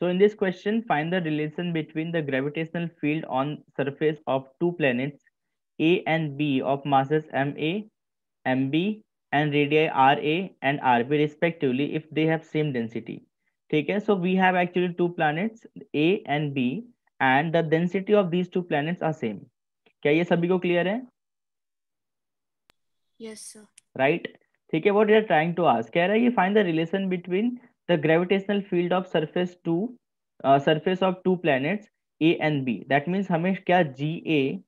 So in this question, find the relation between the gravitational field on surface of two planets A and B of masses MA, MB and radii RA and RB respectively if they have same density. ठीक है, so we have actually two planets A and B and the density of these two planets are same. क्या ये सभी को clear है? Yes, sir. Right ठीक है, what you are trying to ask, कह रहा है कि find the relation between the gravitational field of surface of two planets A and B. That means हमें क्या जी ए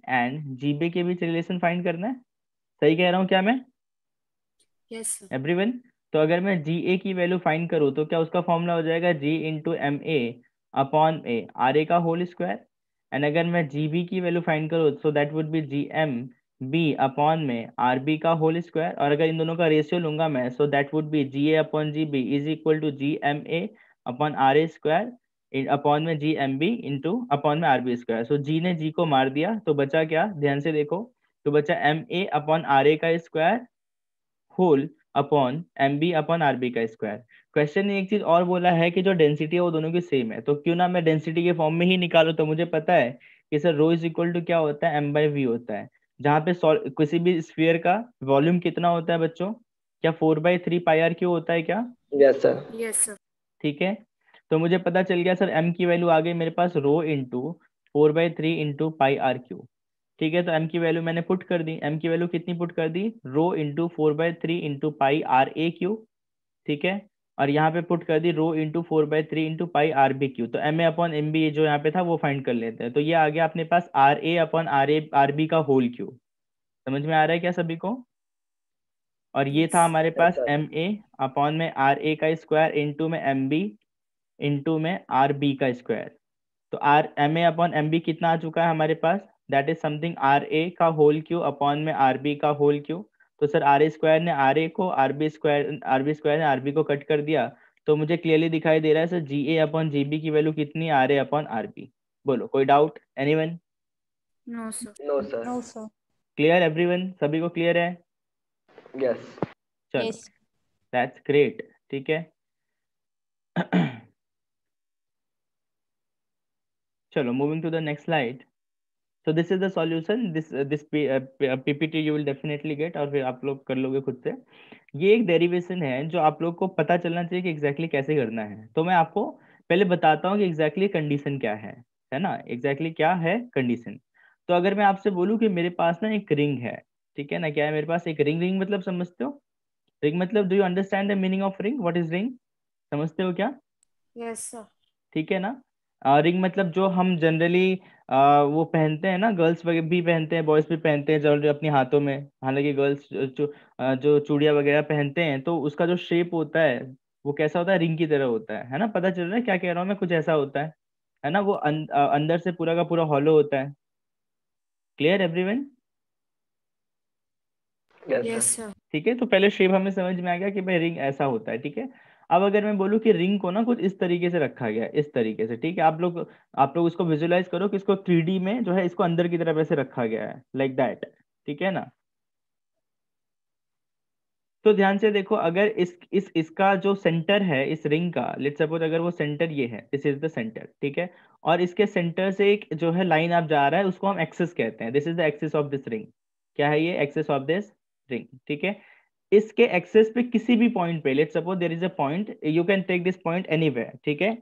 एंड जी बी के बीच रिलेशन फाइंड करना है. सही कह रहा हूँ क्या मैं? Yes, sir. एवरीवन. तो अगर मैं जी ए की वैल्यू फाइंड करूँ तो क्या उसका फॉर्मूला हो जाएगा G into M A upon A R A का होल स्क्वायर. एंड अगर मैं जी बी की वैल्यू फाइंड करूँ so that would be G M B upon में आर बी का होल स्क्वायर. और अगर इन दोनों का रेशियो लूंगा मैं so that would be G A upon ji B is equal to G M A upon R A square upon में G M B into upon में आर बी स्क्वायर. सो जी ने जी को मार दिया तो बचा क्या, ध्यान से देखो. तो बचा M A upon R A का square whole upon M B upon R B का स्क्वायर. क्वेश्चन ने एक चीज और बोला है कि जो डेंसिटी है वो दोनों की सेम है, तो क्यों ना मैं डेंसिटी के फॉर्म में ही निकालूं. तो मुझे पता है कि sir rho is equal to क्या होता है, एम बाई वी होता है. जहाँ पे किसी भी स्फीयर का वॉल्यूम कितना होता है बच्चों, क्या 4/3 पाई आर क्यू होता है क्या? Yes sir. Yes, sir. ठीक है, तो मुझे पता चल गया सर एम की वैल्यू आ गई मेरे पास rho into 4/3 into pi R cube. ठीक है, तो एम की वैल्यू मैंने पुट कर दी. एम की वैल्यू कितनी पुट कर दी, rho into 4/3 into pi R A cube. ठीक है, और यहाँ पे पुट कर दी rho into 4/3 into pi R B Q. तो M A upon M B जो यहाँ पे था वो फाइंड कर लेते हैं. तो ये आ गया अपने पास R A upon R B का होल क्यू. समझ में आ रहा है क्या सभी को? और ये था Yes. हमारे यस पास सर. एम ए अपॉन में आर ए का स्क्वायर इंटू में एम बी इंटू में आर बी का स्क्वायर. तो R M A upon M B कितना आ चुका है हमारे पास, that is something R A का होल क्यू अपॉन में आर बी का होल क्यू. तो सर आर ए स्क्वायर ने आर ए को, आर बी स्क्वायर ने आर बी को कट कर दिया. तो मुझे क्लियरली दिखाई दे रहा है sir g A upon ji B की वैल्यू कितनी, R A upon R B. बोलो कोई doubt, anyone? No, sir. No sir. No, sir. Clear everyone, सभी को क्लियर है? यस. चलो Yes. That's great. ठीक है चलो moving to the next slide. So this is the solution. This PPT you will definitely get और फिर आप लोग कर लोगे खुद से. ये एक डेरिवेशन है जो आप लोग को पता चलना चाहिए कि एग्जैक्टली कैसे करना है. तो मैं आपको पहले बताता हूँ कि एग्जैक्टली कंडीशन क्या है ना, एग्जैक्टली क्या है कंडीशन. तो अगर मैं आपसे बोलूँ कि मेरे पास ना एक रिंग है, ठीक है ना, क्या है मेरे पास एक रिंग. रिंग मतलब समझते हो? रिंग मतलब do you understand the meaning of ring, what is ring, समझते हो क्या? Yes, sir. ठीक है ना. रिंग मतलब जो हम जनरली वो पहनते हैं ना, गर्ल्स वगैरह भी पहनते हैं, बॉयज भी पहनते हैं जनरली अपने हाथों में. हालांकि गर्ल्स जो चूड़ियाँ वगैरह पहनते हैं तो उसका जो शेप होता है वो कैसा होता है, रिंग की तरह होता है ना. पता चल रहा है क्या कह रहा हूँ मैं, कुछ ऐसा होता है ना. वो अंदर से पूरा का पूरा हॉलो होता है. Clear everyone? Yes Yes, sir. sir. ठीक है, तो पहले शेप हमें समझ में आ गया कि भाई रिंग ऐसा होता है. ठीक है, अब अगर मैं बोलूँ कि रिंग को ना कुछ इस तरीके से रखा गया है, इस तरीके से. ठीक है, आप लोग इसको विजुलाइज करो कि इसको 3D में जो है इसको अंदर की तरफ ऐसे रखा गया है लाइक दैट. ठीक है ना. तो ध्यान से देखो, अगर इसका जो सेंटर है इस रिंग का, लेट्स सपोज अगर वो सेंटर ये है, दिस इज द सेंटर. ठीक है, और इसके सेंटर से एक जो है लाइन आप जा रहा है उसको हम एक्सिस कहते हैं. This is the axis of this ring. क्या है ये, एक्सिस ऑफ दिस रिंग. ठीक है, इसके एक्सेस पे किसी भी पॉइंट पे, let's suppose there is a point, you can take this point anywhere. ठीक है,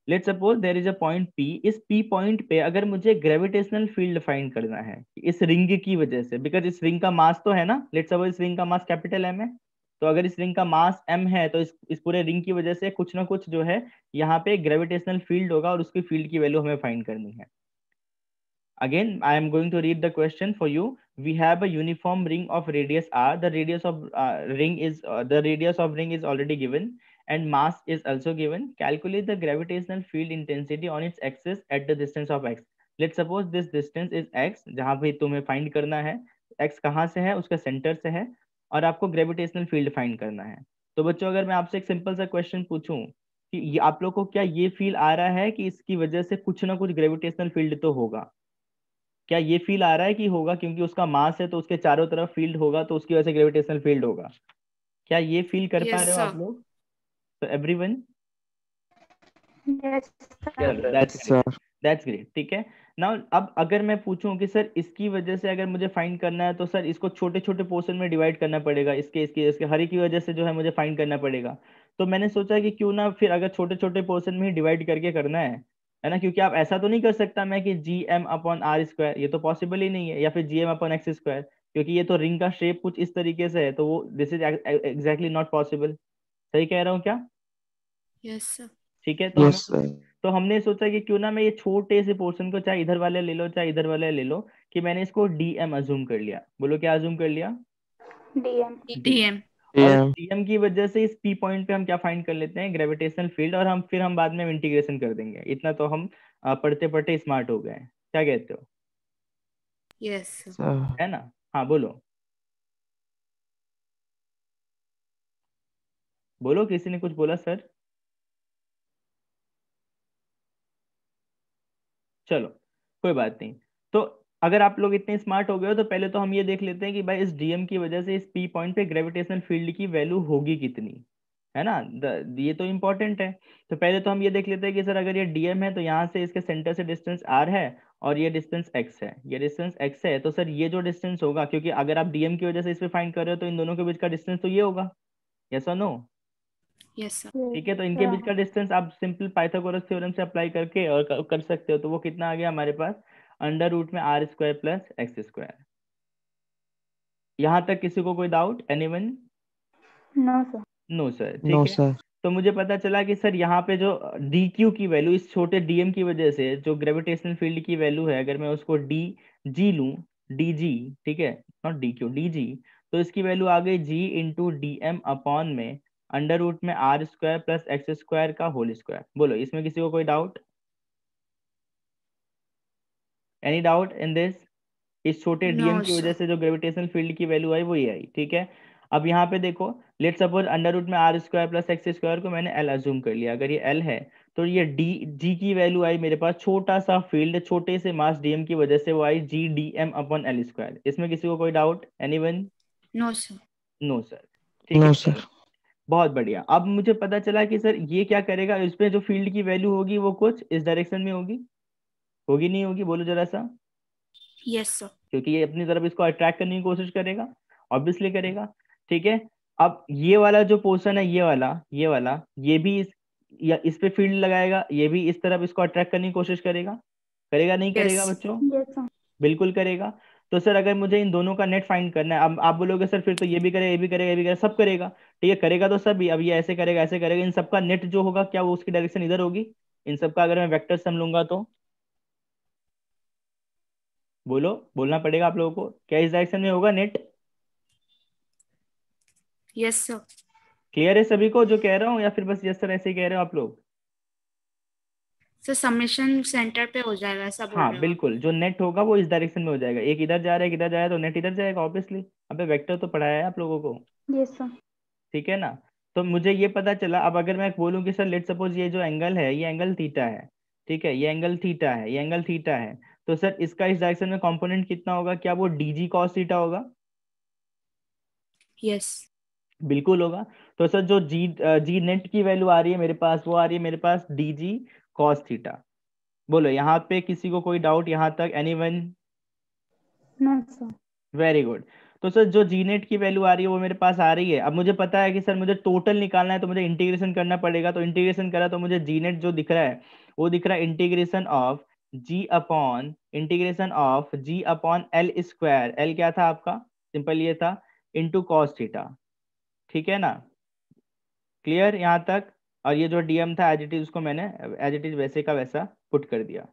let's suppose there is a point P. इस पी पॉइंट पे अगर मुझे ग्रेविटेशनल फील्ड फाइंड करना है इस रिंग की वजह से, बिकॉज इस रिंग का मास तो है ना, लेट्स सपोज इस रिंग का मास कैपिटल एम है. तो अगर इस रिंग का मास एम है तो इस पूरे रिंग की वजह से कुछ ना कुछ जो है यहाँ पे ग्रेविटेशनल फील्ड होगा और उसकी फील्ड की वैल्यू हमें फाइंड करनी है. Again, I am going to read the question for you. We have a uniform ring of radius r. The radius of ring is already given, and mass is also given. Calculate the gravitational field intensity on its axis at the distance of x. Let's suppose this distance is x, जहाँ पे तुम्हें find करना है x कहाँ से है, उसका centre से है, और आपको ग्रेविटेशनल फील्ड फाइंड करना है. तो बच्चों अगर मैं आपसे एक सिंपल सा क्वेश्चन पूछूं कि आप लोग को क्या ये फील आ रहा है कि इसकी वजह से कुछ ना कुछ ग्रेविटेशनल फील्ड तो होगा, क्या ये फील आ रहा है कि होगा, क्योंकि उसका मास है तो उसके चारों तरफ फील्ड होगा तो उसकी वजह से ग्रेविटेशनल फील्ड होगा. क्या ये फील कर पा Yes, रहे हो आप sir. लोग? तो एवरीवन Yes, चलो sir. That's great, that's great. ठीक है, नाउ अब अगर मैं पूछूं कि सर इसकी वजह से अगर मुझे फाइंड करना है तो सर इसको छोटे छोटे पोर्शन में डिवाइड करना पड़ेगा, इसके हर एक की वजह से जो है मुझे फाइंड करना पड़ेगा। तो मैंने सोचा कि क्यों ना फिर अगर छोटे छोटे पोर्शन में ही डिवाइड करके करना है ना, क्योंकि आप ऐसा तो नहीं कर सकता मैं कि g M upon R square, ये तो पॉसिबल ही नहीं है, या फिर g M upon X square, क्योंकि ये तो रिंग का शेप कुछ इस तरीके से है, तो वो this is exactly not possible. सही कह रहा हूँ क्या? Yes sir. ठीक है, तो हमने सोचा कि क्यों ना मैं ये छोटे से पोर्शन को, चाहे इधर वाले ले लो चाहे इधर वाले ले लो, कि मैंने इसको डीएम अज्यूम कर लिया। बोलो क्या अज्यूम कर लिया? DM. डीएम। और डीएम की वजह से इस पी पॉइंट पे हम क्या फाइंड कर लेते हैं? ग्रेविटेशनल फील्ड, और हम बाद में इंटीग्रेशन कर देंगे। इतना तो हम पढ़ते पढ़ते स्मार्ट हो गए हैं। क्या कहते हो? Yes sir. है ना? हाँ बोलो, बोलो, किसी ने कुछ बोला सर? चलो कोई बात नहीं। तो अगर आप लोग इतने स्मार्ट हो गए हो तो पहले तो हम ये देख लेते हैं कि भाई इस डीएम की वजह से इस पी पॉइंट पे ग्रेविटेशनल फील्ड की वैल्यू होगी कितनी, है ना? ये तो इम्पोर्टेंट है। तो पहले तो हम ये देख लेते हैं कि सर अगर ये डीएम है तो यहाँ से इसके सेंटर से डिस्टेंस आर है, और ये डिस्टेंस एक्स है, ये डिस्टेंस एक्स है, तो सर ये जो डिस्टेंस होगा, क्योंकि अगर आप डीएम की वजह से इस पे फाइंड कर रहे हो तो इन दोनों के बीच का डिस्टेंस तो ये होगा। यस और नो? Yes sir. ठीक है, तो इनके बीच का डिस्टेंस आप सिंपल पाइथागोरस थ्योरम से अप्लाई करके और कर सकते हो। तो वो कितना आ गया हमारे पास? अंडर रूट में R square plus X square. यहाँ तक किसी को कोई doubt? Anyone? No, sir. No sir. ठीक है, तो मुझे पता चला कि सर यहाँ पे जो डी क्यू की वैल्यू, इस छोटे डीएम की वजह से जो ग्रेविटेशनल फील्ड की वैल्यू है, अगर मैं उसको डी जी लूँ, डी जी, ठीक है, not d Q, d g, तो इसकी वैल्यू आ गई g into D M upon में अंडर रूट में R square plus X square का होल स्क्वायर। बोलो इसमें किसी को कोई doubt? Any doubt in this? इस छोटे नो डीएम की वजह सर। से जो ग्रेविटेशनल फील्ड की वैल्यू आई वो ये आई। ठीक है, अब यहाँ पे देखो, लेट सपोज अंडर रूट में R square plus X square को मैंने एल अज्यूम कर लिया। अगर ये एल है तो ये डी जी की वैल्यू आई मेरे पास, छोटा सा फील्ड छोटे से मास डीएम की वजह से वो आई G D M upon L square. इसमें किसी को कोई doubt? Anyone? No sir. No sir. ठीक है सर, बहुत बढ़िया। अब मुझे पता चला कि सर ये क्या करेगा, इसमें जो फील्ड की वैल्यू होगी वो कुछ इस डायरेक्शन में होगी, होगी नहीं होगी? बोलो जरा सा। Yes sir. क्योंकि ये अपनी तरफ इसको अट्रैक्ट करने की कोशिश करेगा, ऑब्वियसली करेगा। ठीक है, अब ये वाला जो पोर्शन है, ये वाला ये भी या इस पे फील्ड लगाएगा, ये भी इस तरफ इसको अट्रैक्ट करने की कोशिश करेगा, करेगा नहीं यस। करेगा बच्चों? Yes, sir. बिल्कुल करेगा। तो सर अगर मुझे इन दोनों का नेट फाइंड करना है, अब आप बोलोगे सर फिर तो ये भी करेगा, ये भी करेगा, ये भी करेगा, सब करेगा। ठीक है, करेगा तो सब ही। अब ये ऐसे करेगा, ऐसे करेगा, इन सबका नेट जो होगा क्या वो उसकी डायरेक्शन इधर होगी? इन सबका अगर मैं वेक्टर सम लूंगा तो बोलो, बोलना पड़ेगा आप लोगों को, क्या इस डायरेक्शन में होगा नेट? Yes sir. क्लियर है सभी को जो कह रहा हूँ, या फिर बस यस सर ऐसे ही कह रहे हो आप लोग? सर समेशन सेंटर पे हो जाएगा ऐसा बोल हाँ रहे हो आप? बिल्कुल, जो नेट होगा वो इस डायरेक्शन में हो जाएगा। एक इधर जा रहा है, एक इधर जा रहा है, तो नेट इधर जाएगा ऑब्वियसली। अबे वेक्टर तो पढ़ाया है आप लोगों को, Yes, sir. ठीक है ना? तो मुझे ये पता चला। अब अगर मैं बोलूँ कि सर लेट सपोज ये जो एंगल है ये एंगल थीटा है, ठीक है, ये एंगल थीटा है, ये एंगल थीटा है, तो सर इसका इस डायरेक्शन में कंपोनेंट कितना होगा? क्या वो डी जी कॉस थीटा होगा? यस। बिल्कुल होगा। तो सर जो जी जी नेट की वैल्यू आ रही है मेरे पास, वो आ रही है मेरे पास डी जी कॉस थीटा। बोलो यहाँ पे किसी को कोई डाउट यहाँ तक? Anyone? No, sir. Very good. तो सर जो जी नेट की वैल्यू आ रही है वो मेरे पास आ रही है। अब मुझे पता है कि सर मुझे टोटल निकालना है, तो मुझे इंटीग्रेशन करना पड़ेगा। तो इंटीग्रेशन करा तो मुझे जी नेट जो दिख रहा है वो दिख रहा है integration of g upon L square. L क्या था आपका? सिंपल ये था, इंटू कॉस थीटा। ठीक है ना? क्लियर यहाँ तक? और ये जो डीएम था एज इट इज, उसको मैंने एज इट इज वैसे का वैसा पुट कर दिया।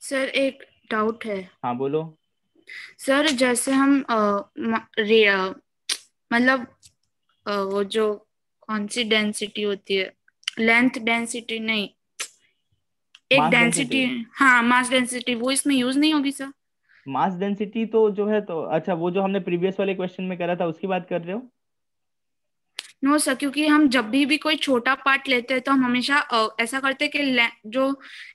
सर एक डाउट है। हाँ बोलो। सर जैसे हम मतलब वो जो कौन सी डेंसिटी होती है, लेंथ डेंसिटी नहीं, एक मास डेंसिटी, डेंसिटी, हाँ मास डेंसिटी, वो इसमें यूज नहीं होगी सर? मास डेंसिटी तो जो है, तो अच्छा वो जो हमने प्रीवियस वाले क्वेश्चन में करा था उसकी बात कर रहे हो? नो सर, क्योंकि हम जब भी कोई छोटा पार्ट लेते हैं तो हम हमेशा ऐसा करते हैं कि जो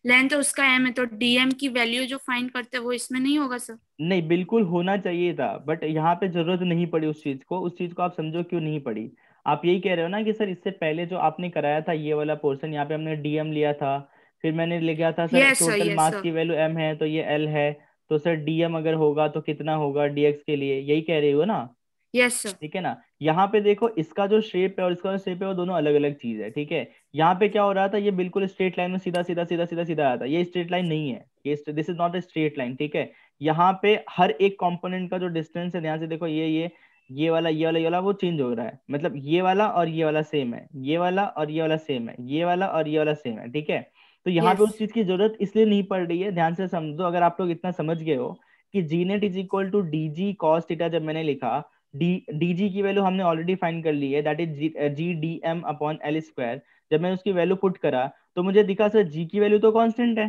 लेंथ है उसका एम है, तो डीएम की वैल्यू जो फाइंड करते हैं वो इसमें नहीं होगा सर? नहीं, बिल्कुल होना चाहिए था, बट यहाँ पे जरूरत नहीं पड़ी उस चीज को। उस चीज को आप समझो क्यों नहीं पड़ी। आप यही कह रहे हो ना कि सर इससे पहले जो आपने कराया था ये वाला पोर्शन, यहाँ पे हमने डीएम लिया था, फिर मैंने लिखा था sir yes sir, total yes mass sir, की वैल्यू एम है तो ये एल है, तो सर डीएम अगर होगा तो कितना होगा डीएक्स के लिए, यही कह रही हो ना? यस सर, ठीक है ना? यहाँ पे देखो इसका जो शेप है और इसका जो शेप है वो दोनों अलग अलग चीज है, ठीक है? यहाँ पे क्या हो रहा था, ये बिल्कुल स्ट्रेट लाइन में सीधा सीधा सीधा सीधा सीधा आता है, ये स्ट्रेट लाइन नहीं है, ये this is not a straight line, ठीक है? यहाँ पे हर एक कंपोनेंट का जो डिस्टेंस है, ध्यान से देखो, ये वाला ये वाला वो चेंज हो रहा है, मतलब ये वाला और ये वाला सेम है, ये वाला और ये वाला सेम है, ये वाला और ये वाला सेम है, ठीक है? तो यहाँ पे यस, उस चीज की जरूरत इसलिए नहीं पड़ रही है, ध्यान से समझो, अगर आप लोग इतना समझ गए हो कि G net is equal to D G cos theta, जब मैंने लिखा डी डी जी की वैल्यू हमने ऑलरेडी फाइंड कर ली है, that is g D M upon L square, जब मैंने उसकी वैल्यू पुट करा तो मुझे दिखा सर जी की वैल्यू तो कांस्टेंट है,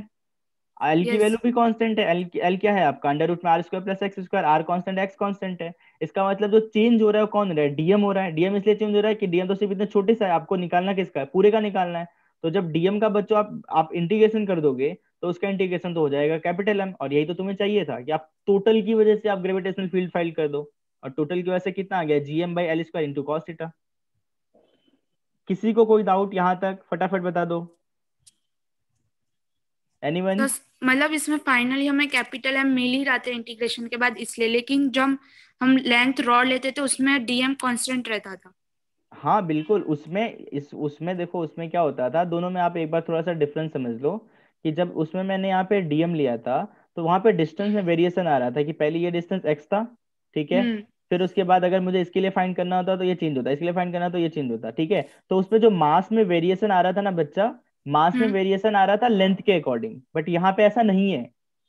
एल की यस, वैल्यू भी कांस्टेंट है, एल क्या है आपका अंडर रूट में R square plus X square, R constant X constant है। इसका मतलब जो चेंज हो रहा है वो कौन हो रहा है, डीएम हो रहा है। डीएम इसलिए चेंज हो रहा है कि डीएम तो सिर्फ इतना छोटे सा है, आपको निकालना किसका है, पूरे का निकालना है। तो जब डीएम का बच्चों आप इंटीग्रेशन कर दोगे तो उसका इंटीग्रेशन तो हो जाएगा कैपिटल एम, और यही तो तुम्हें चाहिए था कि आप टोटल की वजह से आप ग्रेविटेशनल फील्ड फाइल कर दो, और टोटल की वजह से कितना आ गया, GM by L square into cos theta. किसी को कोई डाउट यहाँ तक, फटाफट बता दो, एनीवन? तो मतलब इसमें फाइनली हमें कैपिटल एम मिल ही रहा था इंटीग्रेशन के बाद इसलिए, लेकिन जब हम लेंथ रॉ लेते तो उसमें डीएम कांस्टेंट रहता था। हाँ बिल्कुल, उसमें देखो उसमें क्या होता था, दोनों में आप एक बार थोड़ा सा डिफरेंस समझ लो, कि जब उसमें मैंने यहाँ पे डीएम लिया था तो वहां पे डिस्टेंस में वेरिएशन आ रहा था, कि पहले ये डिस्टेंस एक्स था, ठीक है? हम्म, फिर उसके बाद अगर मुझे इसके लिए फाइंड करना होता तो ये चेंज होता, इसके लिए फाइंड करना तो ये चेंज होता, ठीक है? तो उसमें जो मास में वेरिएशन आ रहा था ना बच्चा, मास में हम्म, वेरिएशन आ रहा था लेंथ के अकॉर्डिंग, बट यहाँ पे ऐसा नहीं है,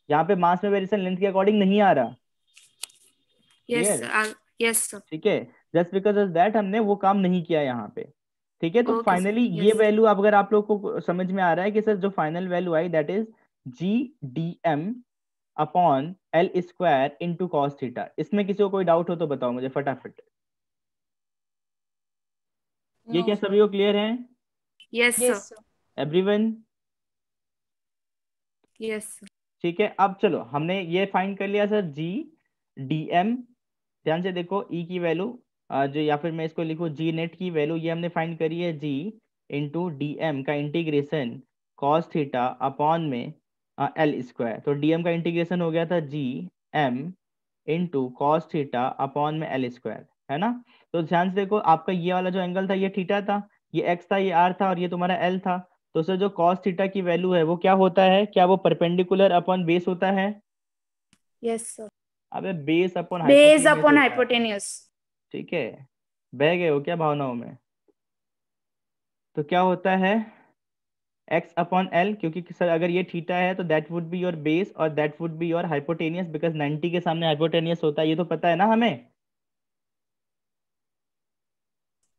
यहाँ पे मास में वेरिएशन लेंथ के अकॉर्डिंग नहीं आ रहा। Yes, clear? यस सर, ठीक है, जस्ट बिकॉज ऑफ दैट हमने वो काम नहीं किया यहाँ पे, ठीक है? तो ओके सर, फाइनली ये यस, वैल्यू अब अगर आप लोग को समझ में आ रहा है कि सर जो फाइनल वैल्यू आई that is g D M upon L square into cos theta, इसमें किसी को कोई डाउट हो तो बताओ मुझे फटाफट। ये नो क्या सर। सभी को क्लियर है, yes sir, yes sir. Everyone? Yes sir, ठीक है, अब चलो हमने ये फाइंड कर लिया सर जी डी एम, ध्यान से देखो ई की वैल्यू जो, या फिर मैं इसको लिखूँ जी नेट की वैल्यू, ये हमने फाइंड करी है जी इंटू डी एम का इंटीग्रेशन कॉस थीटा अपॉन में एल स्क्वायर, तो डीएम का इंटीग्रेशन हो गया था G M into cos theta upon में एल स्क्वायर, है ना? तो ध्यान से देखो आपका ये वाला जो एंगल था ये थीटा था, ये एक्स था, ये आर था, और ये तुम्हारा एल था। तो सर जो कॉस थीटा की वैल्यू है वो क्या होता है, क्या वो परपेंडिकुलर अपॉन बेस होता है? यस सर, अबे base upon base hypotenuse upon होता है, हाइपोटेन्यूज। ठीक है? बह गए हो क्या भावनाओं में? तो क्या होता है एक्स अपॉन एल, क्योंकि सर अगर ये थीटा है तो that would be your base और that would be your hypotenuse, because 90 के सामने हाइपोटेनियस होता है, ये तो पता है ना हमें?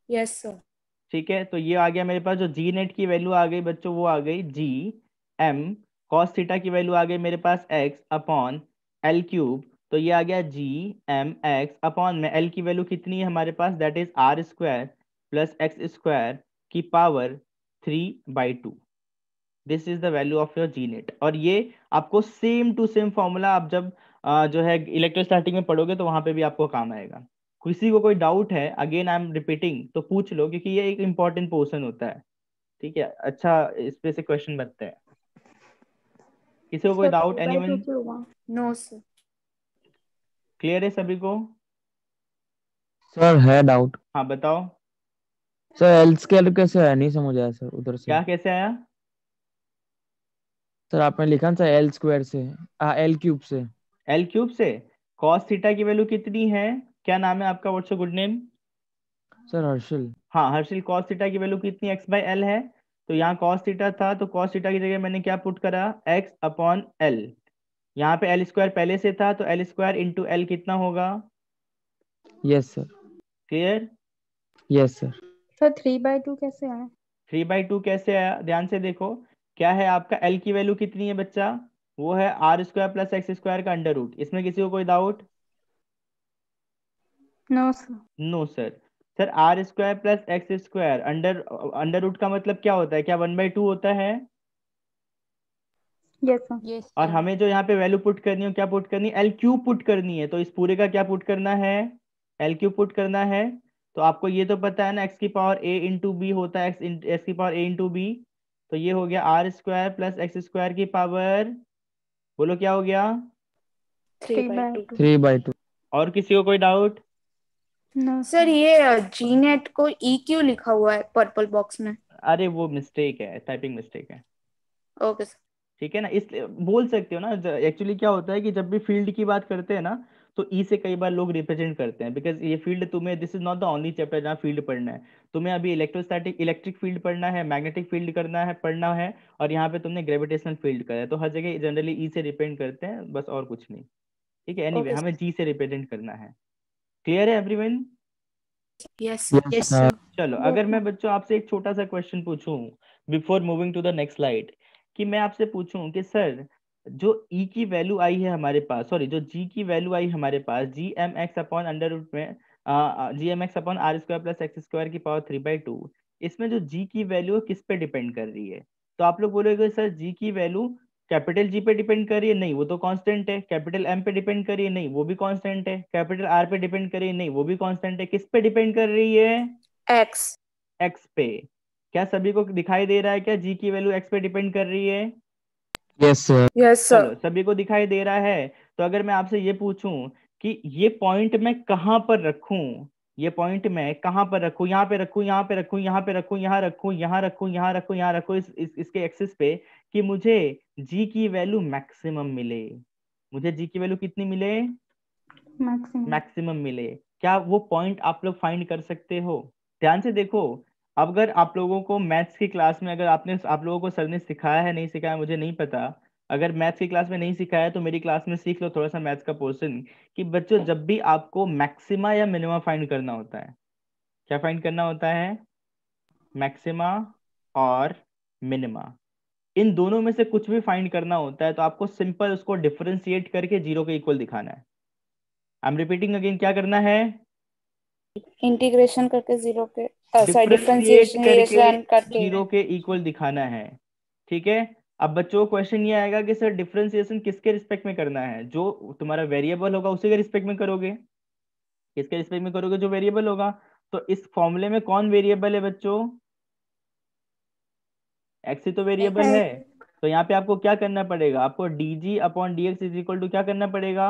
यस सर, ठीक है, तो ये आ गया मेरे पास, जो जी नेट की वैल्यू आ गई बच्चों वो आ गई जी एम, कॉस थीटा की वैल्यू आ गई मेरे पास एक्स अपॉन एल क्यूब, तो ये आ गया जी एम एक्स अपॉन में एल की वैल्यू कितनी है हमारे पास, that is R square plus X square की power 3/2, this is the value of your G net. और ये आपको सेम टू सेम फॉर्मूला आप जब जो है इलेक्ट्रोस्टैटिक में पढ़ोगे तो वहां पे भी आपको काम आएगा। किसी को कोई डाउट है, अगेन आई एम रिपीटिंग, तो पूछ लो, क्योंकि ये एक इंपॉर्टेंट पोर्शन होता है, ठीक है? अच्छा, इस पे से क्वेश्चन बनते हैं, किसी को कोई सर डाउट, 3/2 एनीवन? क्यों हुआ? नो सर, क्लियर है सभी को? सर है डाउट। हाँ बताओ, सर एल स्क्वायर कैसे आया, नहीं समझ आया सर उधर से। क्या कैसे आया? सर आपने लिखा ना सर एल स्क्वायर से, एल क्यूब से। एल क्यूब से? कॉस थीटा की वैल्यू कितनी है, क्या नाम है आपका, what's your good name? Sir Harshal. हाँ हर्षिल, कॉस थीटा की वैल्यू कितनी, एक्स बाई एल है, तो यहाँ कॉस थीटा था तो कॉस थीटा की जगह मैंने क्या पुट करा, एक्स अपॉन एल, यहाँ पे एल स्क्वायर पहले से था तो एल स्क्वायर इंटू एल कितना होगा? Yes sir. Clear? Yes sir. Sir 3/2 कैसे आया? 3/2 कैसे आया, ध्यान से देखो, क्या है आपका एल की वैल्यू कितनी है बच्चा, वो है R square plus X square का अंडर रूट, इसमें किसी को कोई doubt? No sir. No sir. Sir R square plus X square under under root का मतलब क्या होता है, क्या 1/2 होता है? Yes sir. यस और सर। हमें जो यहाँ पे वैल्यू पुट करनी है क्या पुट करनी है, एल क्यूब पुट करनी है, तो इस पूरे का क्या पुट करना है, एल क्यूब पुट करना है। तो आपको ये तो पता है ना, एक्स की पावर ए इंटू बी होता है, एक्स की पावर ए इंटू बी। तो ये हो गया R square plus X square की पावर, बोलो क्या हो गया? 3/2। 3/2। और किसी को कोई डाउट? नो सर ये जी नेट को ई क्यों लिखा हुआ है पर्पल बॉक्स में? अरे वो मिस्टेक है, टाइपिंग मिस्टेक है। Okay sir. ठीक है ना, इसलिए बोल सकते हो ना। एक्चुअली क्या होता है कि जब भी फील्ड की बात करते हैं ना, तो ई से कई बार लोग रिप्रेजेंट करते हैं, बिकॉज ये फील्ड तुम्हें, this is not the only chapter जहाँ फील्ड पढ़ना है। तुम्हें अभी इलेक्ट्रोस्टैटिक इलेक्ट्रिक फील्ड पढ़ना है, मैग्नेटिक फील्ड पढ़ना है, और यहाँ पे तुमने ग्रेविटेशनल फील्ड करा है। तो हर जगह जनरली ई से रिप्रेजेंट करते हैं, बस और कुछ नहीं। ठीक है, एनीवे ओके हमें जी से रिप्रेजेंट करना है। क्लियर है everyone? Yes yes yes sir. Sir. चलो, अगर मैं बच्चों आपसे एक छोटा सा क्वेश्चन पूछूं before moving to the next slide, कि मैं आपसे पूछूं कि सर जो ई की वैल्यू आई है हमारे पास, सॉरी जो जी की वैल्यू आई हमारे पास, G M X upon under root में G M X upon R square plus X square की पावर 3/2, इसमें जो जी की वैल्यू किस पे डिपेंड कर रही है? तो आप लोग बोलोगे सर जी की वैल्यू कैपिटल जी पे डिपेंड कर रही है, नहीं वो तो कांस्टेंट है। कैपिटल एम पे डिपेंड कर रही है, नहीं वो भी कांस्टेंट है। कैपिटल आर पे डिपेंड कर रही है, नहीं वो भी कांस्टेंट है। किस पे डिपेंड कर रही है? एक्स। एक्स पे। क्या सभी को दिखाई दे रहा है क्या जी की वैल्यू एक्स पे डिपेंड कर रही है? Yes sir. Yes sir. चलो, सभी को दिखाई दे रहा है। तो अगर मैं आपसे ये पूछूं कि ये पॉइंट मैं कहाँ पर रखूं, ये पॉइंट मैं कहाँ पर रखूं, यहाँ पे रखूं, यहाँ पे रखूं, यहाँ पे रखूं, यहाँ रखूं, यहाँ रखूं, यहाँ रखूं, यहाँ रखूं, इसके एक्सिस पे, कि मुझे जी की वैल्यू मैक्सिमम मिले। मुझे जी की वैल्यू कितनी मिले? मैक्सिमम। मैक्सिमम मिले। क्या वो पॉइंट आप लोग फाइंड कर सकते हो? ध्यान से देखो, अगर आप लोगों को मैथ्स की क्लास में, अगर आप लोगों को सर ने सिखाया है नहीं सिखाया मुझे नहीं पता, अगर मैथ्स की क्लास में नहीं सिखाया है तो मेरी क्लास में सीख लो थोड़ा सा मैथ्स का पोर्शन, कि बच्चों जब भी आपको मैक्सिमा या मिनिमा फाइंड करना होता है, क्या फाइंड करना होता है? मैक्सिमा और मिनिमा, इन दोनों में से कुछ भी फाइंड करना होता है तो आपको सिंपल उसको डिफरेंशिएट करके जीरो के इक्वल दिखाना है। आई एम रिपीटिंग अगेन, क्या करना है? इंटीग्रेशन करके जीरो के सॉरी डिफरेंशिएट करके डिफरेंशिएशन करके। जीरो के इक्वल दिखाना है। ठीक है। अब बच्चों को क्वेश्चन ये आएगा कि सर डिफरेंशिएशन किसके रिस्पेक्ट में करना है? जो तुम्हारा वेरिएबल होगा उसी के रिस्पेक्ट में करोगे। किसके रिस्पेक्ट में करोगे? जो वेरिएबल होगा। तो इस फॉर्मूले में कौन वेरिएबल है बच्चों? एक्स ही तो वेरिएबल है। तो यहाँ पे आपको क्या करना पड़ेगा? आपको D G upon D X is equal to क्या करना पड़ेगा?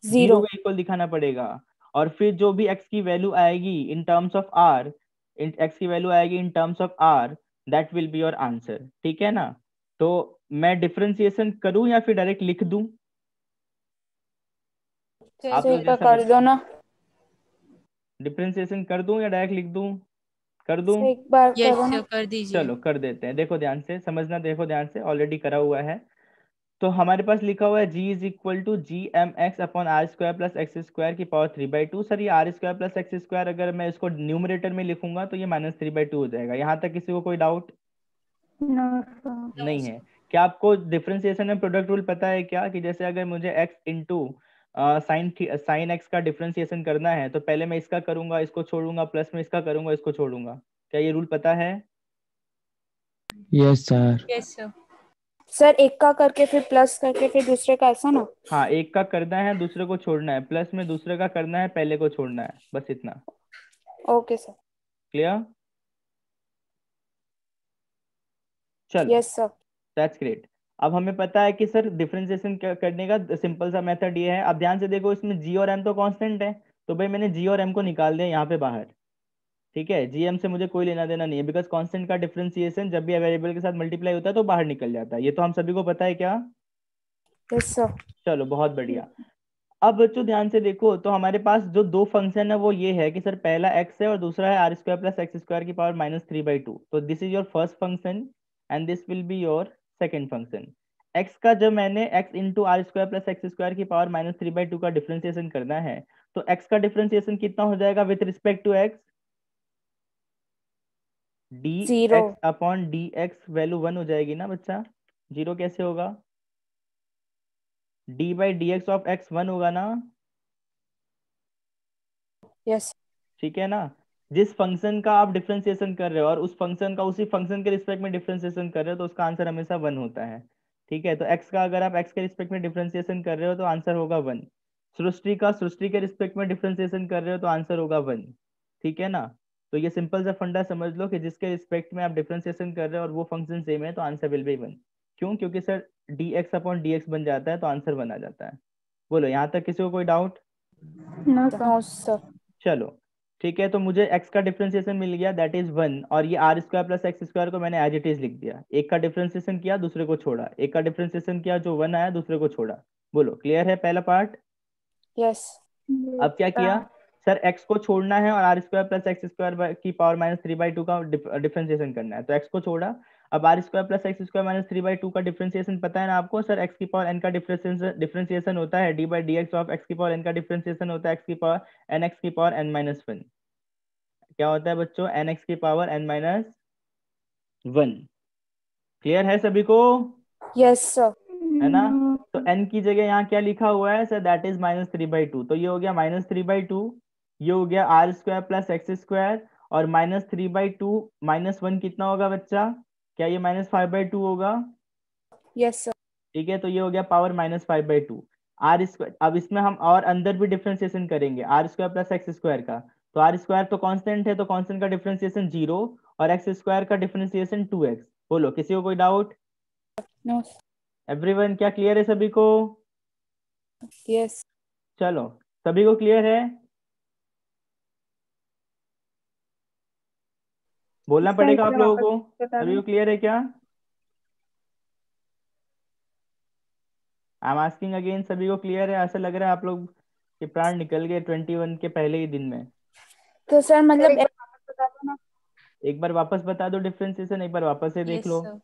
Zero zero. के इक्वल दिखाना पड़ेगा। और फिर जो भी x की वैल्यू आएगी in terms of r, x की वैल्यू आएगी in terms of r, that will be your answer. ठीक है ना? तो मैं डिफरेंशिएशन करूं या फिर डायरेक्ट लिख दूं? आप लोग जैसा कर दो ना। डिफरेंशिएशन कर दूं या डायरेक्ट लिख दूं? कर दूं? एक बार यस करो ना। सर कर दीजिए। चलो कर देते हैं। देखो ध्यान से समझना, देखो ध्यान से, ऑलरेडी करा हुआ है। तो हमारे पास लिखा हुआ है g is equal to G M X upon R square plus X square की पावर 3/2। सर ये R square plus X square अगर मैं इसको न्यूमरेटर में लिखूंगा तो ये -3/2 हो जाएगा। यहाँ तक किसी को कोई डाउट नो सर। नहीं है? क्या आपको डिफरेंशिएशन में प्रोडक्ट रूल पता है क्या, कि जैसे अगर मुझे x इंटू साइन एक्स का डिफरेंशिएशन करना है तो पहले मैं इसका करूंगा, इसको छोड़ूंगा, प्लस में इसका करूंगा, इसको छोड़ूंगा। क्या ये रूल पता है? Yes sir. Yes sir. Sir एक का करके फिर प्लस करके फिर दूसरे का, ऐसा ना? हाँ, एक का करना है दूसरे को छोड़ना है, प्लस में दूसरे का करना है पहले को छोड़ना है, बस इतना। Okay sir. क्लियर? चलो, यस सर। That's great. अब हमें पता है कि सर डिफरेंशिएशन करने का सिंपल सा मेथड ये है। अब ध्यान से देखो, इसमें जी और एम तो कांस्टेंट है, तो भाई मैंने जी और एम को निकाल दिया यहाँ पे बाहर। ठीक है, जी एम से मुझे कोई लेना देना नहीं है, बिकॉज कांस्टेंट का डिफरेंशिएशन जब भी वेरिएबल के साथ मल्टीप्लाई होता है तो बाहर निकल जाता है। ये तो हम सभी को पता है क्या? Yes sir. चलो बहुत बढ़िया। अब बच्चों ध्यान से देखो, तो हमारे पास जो दो फंक्शन है वो ये है कि सर पहला x है और दूसरा है R square plus X square की पावर -3/2। तो this is your first function and this will be your second function. x का जब मैंने x into R square plus X square की पावर -3/2 का डिफरेंशिएशन करना है तो x का डिफरेंशिएशन कितना हो जाएगा with respect to x? D zero. X upon D X value 1 हो जाएगी ना बच्चा? जीरो कैसे होगा? D by D X of X 1 होगा ना? यस। ठीक है ना? जिस फंक्शन का आप डिफरेंशिएशन कर रहे हो और उस फंक्शन का उसी फंक्शन के रिस्पेक्ट में डिफरेंशिएशन कर रहे हो तो उसका आंसर हमेशा 1 होता है। ठीक है, तो x का अगर आप x के रिस्पेक्ट में डिफरेंशिएशन कर रहे हो तो आंसर होगा 1। सृष्टि का सृष्टि के रिस्पेक्ट में डिफरेंशिएशन कर रहे हो तो आंसर होगा 1। ठीक है ना। तो ये सिंपल सा फंडा समझ लो कि जिसके रिस्पेक्ट में आप डिफरेंशिएशन कर रहे हो और वो फंक्शन सेम है तो आंसर विल बी 1। क्यों? क्योंकि सर dx अपॉन dx बन जाता है तो आंसर 1 आ जाता है। बोलो यहाँ तक किसी को कोई doubt? No, sir. No sir. चलो ठीक है, तो मुझे x का डिफरेंशिएशन मिल गया दैट इज 1, और ये R square plus X square को मैंने एज इट इज लिख दिया। एक का डिफरेंशिएशन किया, दूसरे को छोड़ा, एक का डिफरेंशिएशन किया, जो 1 आया, दूसरे को छोड़ा। बोलो क्लियर है पहला पार्ट? यस। अब क्या किया सर, x को छोड़ना है और R square plus X square की पावर -3/2 का डिफरेंशिएशन करना है, तो x को छोड़ा। अब R square plus X square -3/2 का डिफरेंशिएशन पता है ना आपको सर, x की पावर n का डिफरेंशिएशन होता है d/dx ऑफ x की पावर n का डिफरेंशिएशन होता है x की पावर n x की पावर n-1। क्या होता है बच्चों? nx की पावर n-1। क्लियर है सभी को? Yes sir. है ना। No, तो n की जगह यहाँ क्या लिखा हुआ है सर, दैट इज -3/2। तो ये हो गया -3/2, ये हो गया R square plus X square, और -3/2 -1 कितना होगा बच्चा? क्या ये -5/2 होगा? Yes sir. ठीक है, तो ये हो गया पावर -5/2 आर स्क्वायर। अब इसमें हम और अंदर भी डिफरेंशिएशन करेंगे R square plus X square का। तो आर स्क्वायर तो कांस्टेंट है, तो कांस्टेंट का डिफरेंशिएशन 0, और एक्स स्क्वायर का डिफरेंशिएशन 2x। बोलो किसी को कोई डाउट? नो। एवरीवन, क्या क्लियर है सभी को? यस। चलो सभी को क्लियर है? बोलना sir, पड़ेगा आप एक बार लोगों वापस को। बता सभी दें। को क्लियर है क्या? आई एम आस्किंग अगेन, सभी को क्लियर है? ऐसा लग रहा है आप लोग के प्राण निकल गए 21 के पहले ही दिन में। तो सर मतलब एक बार वापस बता दो डिफरेंशिएशन, एक बार वापस से देख यस लो। सर।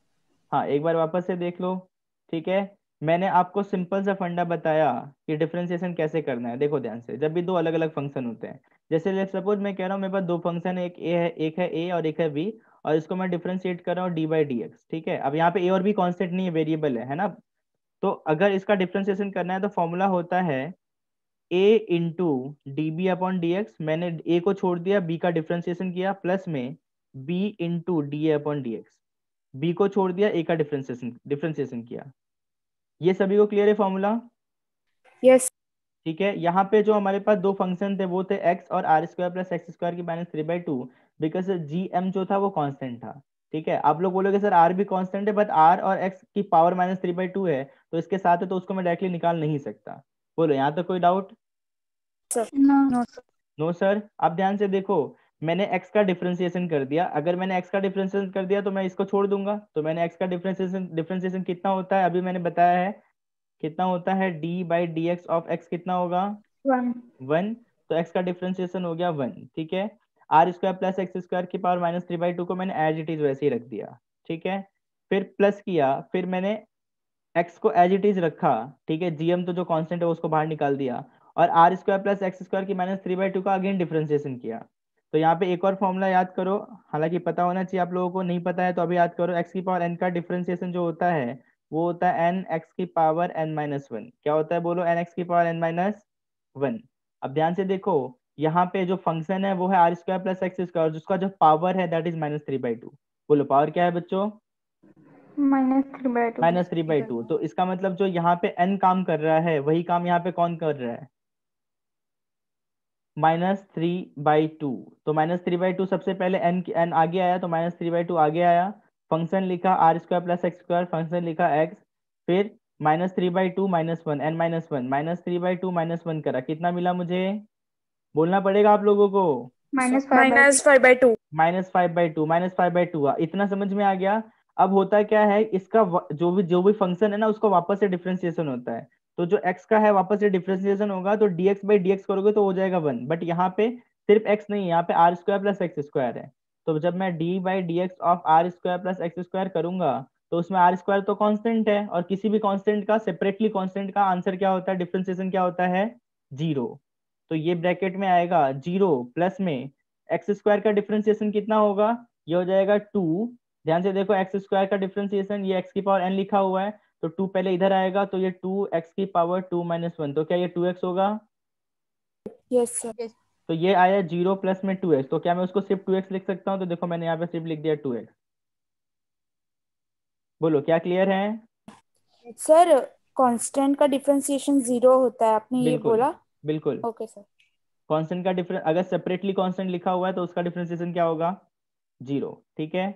हाँ एक बार वापस से देख लो। ठीक है, मैंने आपको सिंपल सा फंडा बताया कि डिफरेंशिएशन कैसे करना है। देखो ध्यान से, जब भी दो अलग अलग फंक्शन होते हैं, जैसे लेट्स सपोज मैं कह रहा हूँ मेरे पास दो फंक्शन है, एक है ए और एक है बी, और इसको मैं डिफरेंशिएट कर रहा हूँ d/dx। ठीक है, अब यहाँ पे ए और बी कांस्टेंट नहीं है, वेरिएबल है ना। तो अगर इसका डिफरेंशिएशन करना है तो फॉर्मूला होता है a into D B upon D X. मैंने a को छोड़ दिया, b का डिफरेंशिएशन किया, प्लस में b into D A upon D x. b को छोड़ दिया, a का डिफरेंशिएशन किया। ये सभी को क्लियर है फॉर्मूला? यस। ठीक है, यहाँ पे जो हमारे पास दो फंक्शन थे वो थे x और R square plus X square की -3/2, बिकॉज जी एम जो था वो कांस्टेंट था। ठीक है, आप लोग बोलोगे सर आर भी कांस्टेंट है, बट आर और x की पावर -3/2 है, तो इसके साथ है तो उसको मैं डायरेक्टली निकाल नहीं सकता। बोलो यहाँ तक कोई doubt? No, no sir. No sir. अब ध्यान से देखो, मैंने x का डिफरेंशिएशन कर दिया। अगर मैंने x का डिफरेंशिएशन कर दिया तो मैं इसको छोड़ दूंगा, तो मैंने x का डिफरेंशिएशन कितना होता है अभी मैंने बताया है, कितना होता है d/dx ऑफ x कितना होगा? 1. 1। तो x का डिफरेंशिएशन हो गया 1। ठीक है, R square plus X square की पावर -3/2 को मैंने एज इट इज वैसे ही रख दिया। ठीक है, फिर प्लस किया, फिर मैंने x को एज इट इज रखा। ठीक है, gm तो जो कांस्टेंट है उसको बाहर निकाल दिया, और R square plus X square की -3/2 का अगेन डिफरेंशिएशन किया। तो यहाँ पे एक और फॉर्मूला याद करो, हालांकि पता होना चाहिए आप लोगों को, नहीं पता है तो अभी याद करो। x की पावर n का डिफरेंशिएशन जो होता है वो होता है n x की पावर n-1। क्या होता है बोलो? n x की पावर n-1। अब ध्यान से देखो, यहाँ पे जो फंक्शन है वो है R square plus X square, जिसका जो पावर है दैट इज -3/2। बोलो पावर क्या है बच्चों? -3/2. -3/2। तो इसका मतलब जो यहाँ पे n काम कर रहा है वही काम यहाँ पे कौन कर रहा है? -3/2। तो -3/2 सबसे पहले n आगे आया, तो -3/2 आगे आया। फंक्शन लिखा R square plus X square, function लिखा x, फिर -3/2 -1 n-1 -3/2 -1 करा, कितना मिला मुझे? बोलना पड़ेगा आप लोगों को। -5/2. -5/2। -5/2 इतना समझ में आ गया। अब होता क्या है, इसका जो भी फंक्शन है ना उसको वापस से डिफरेंशिएशन होता है। तो जो x का है वापस से डिफरेंशिएशन होगा, तो dx/dx करोगे तो हो जाएगा 1। बट यहाँ पे सिर्फ x नहीं है, यहाँ पे R square plus X square है। तो जब मैं d/dx of R square plus X square करूंगा तो उसमें आर स्क्वायर तो कांस्टेंट है, और किसी भी कांस्टेंट का सेपरेटली कांस्टेंट का आंसर क्या होता है, डिफरेंशिएशन क्या होता है? 0। तो ये ब्रैकेट में आएगा 0 प्लस में एक्स स्क्वायर का डिफरेंशिएशन कितना होगा? ये हो जाएगा 2। ध्यान से देखो, एक्स स्क्वायर का डिफरेंशिएशन, ये एक्स की पावर n लिखा हुआ है, तो 2 पहले इधर आएगा, तो ये 2x की पावर 2-1। तो क्या ये 2x होगा? Yes sir. तो ये आया 0 प्लस में 2x, तो क्या मैं उसको सिर्फ 2x लिख सकता हूँ? तो देखो मैंने यहाँ पे सिर्फ लिख दिया 2x। बोलो क्या क्लियर है? सर कांस्टेंट का डिफरेंशिएशन 0 होता है, आपने ये बिल्कुल बोला? बिल्कुल। Okay sir. कांस्टेंट का डिफरेंस अगर सेपरेटली कांस्टेंट लिखा हुआ है तो उसका डिफरेंशिएशन क्या होगा, 0। ठीक है,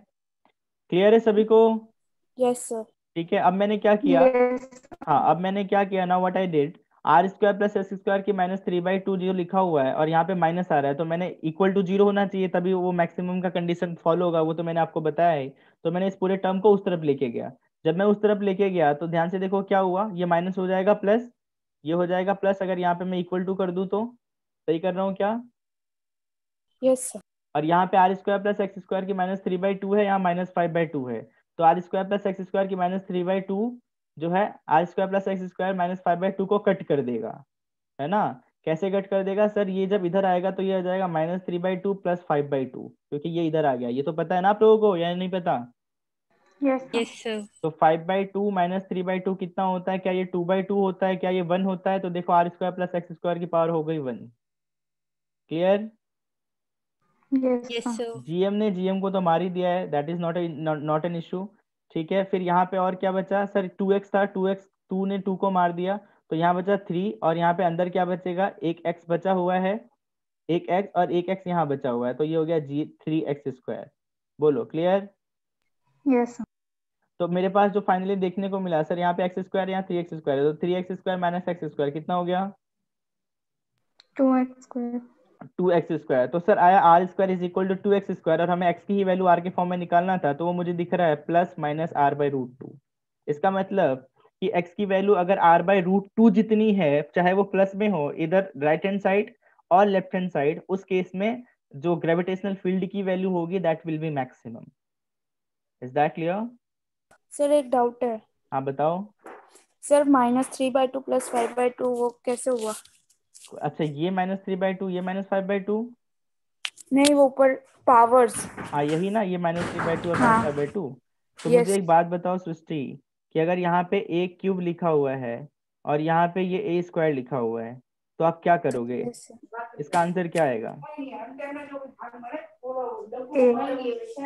क्लियर है सभी को? Yes sir. ठीक है, अब मैंने क्या किया, Yes. हाँ अब मैंने क्या किया ना, what I did, R square plus S square की -3/2 जो लिखा हुआ है और यहाँ पे माइनस आ रहा है, तो मैंने इक्वल टू 0 होना चाहिए तभी वो मैक्सिमम का कंडीशन फॉलो होगा, वो तो मैंने आपको बताया है। तो मैंने इस पूरे टर्म को उस तरफ लेके गया। जब मैं उस तरफ लेके गया तो ध्यान से देखो क्या हुआ, ये माइनस हो जाएगा प्लस, ये हो जाएगा प्लस, अगर यहाँ पे मैं इक्वल टू कर दूँ तो सही कर रहा हूँ क्या? Yes sir. और यहाँ पे R square plus X square की -3/2 है, यहाँ -5/2 है, तो R square plus X square की -3/2 जो है R square plus X square -5/2 को कट कर देगा, है ना? कैसे कट कर देगा सर, ये जब इधर आएगा तो ये आ जाएगा -3/2 + 5/2, क्योंकि ये इधर आ गया, ये तो पता है ना आप लोगों को या नहीं पता? Yes. Sir. Yes sir. तो 5/2 -3/2 कितना होता है, क्या ये 2/2 होता है, क्या ये 1 होता है? तो देखो R square plus X square की पावर हो गई 1। Clear? Yes. Yes Sir. Sir. GM ने जीएम को तो मार ही दिया है, that is not an issue. ठीक है, फिर यहाँ पे और क्या बचा सर, 2x था, 2 ने 2 को मार दिया, तो यहाँ बचा 3, और यहाँ पे अंदर क्या बचेगा, एक x बचा हुआ है, एक x और एक x यहाँ बचा हुआ है, तो ये हो गया जी 3x²। बोलो क्लियर? Yes. Sir. तो मेरे पास जो फाइनली देखने को मिला सर, यहाँ पे x², यहाँ 3x² है, तो 3x² - x² कितना हो गया, 2x square. 2x²। तो सर आया r² = 2x², और हमें x की ही वैल्यू r के फॉर्म में निकालना था, तो वो मुझे दिख रहा है +-r/√2। इसका मतलब कि x की वैल्यू अगर r/√2 जितनी है, चाहे वो प्लस में हो इधर राइट हैंड साइड और लेफ्ट हैंड साइड, उस केस में जो ग्रेविटेशनल फील्ड की वैल्यू होगी that will B maximum. Is that clear? Sir एक डाउट है। हाँ बताओ। सर -3/2 + 5/2 वो कैसे हुआ? अच्छा, ये -3/2, ये -5/2, नहीं वो ऊपर पावर्स। हाँ यही ना, ये -3/2 और हाँ। -5/2। तो मुझे यस। एक बात बताओ सृष्टि, कि अगर यहाँ पे a³ लिखा हुआ है और यहाँ पे ये a² लिखा हुआ है, तो आप क्या करोगे? यस इसका आंसर क्या आएगा? A.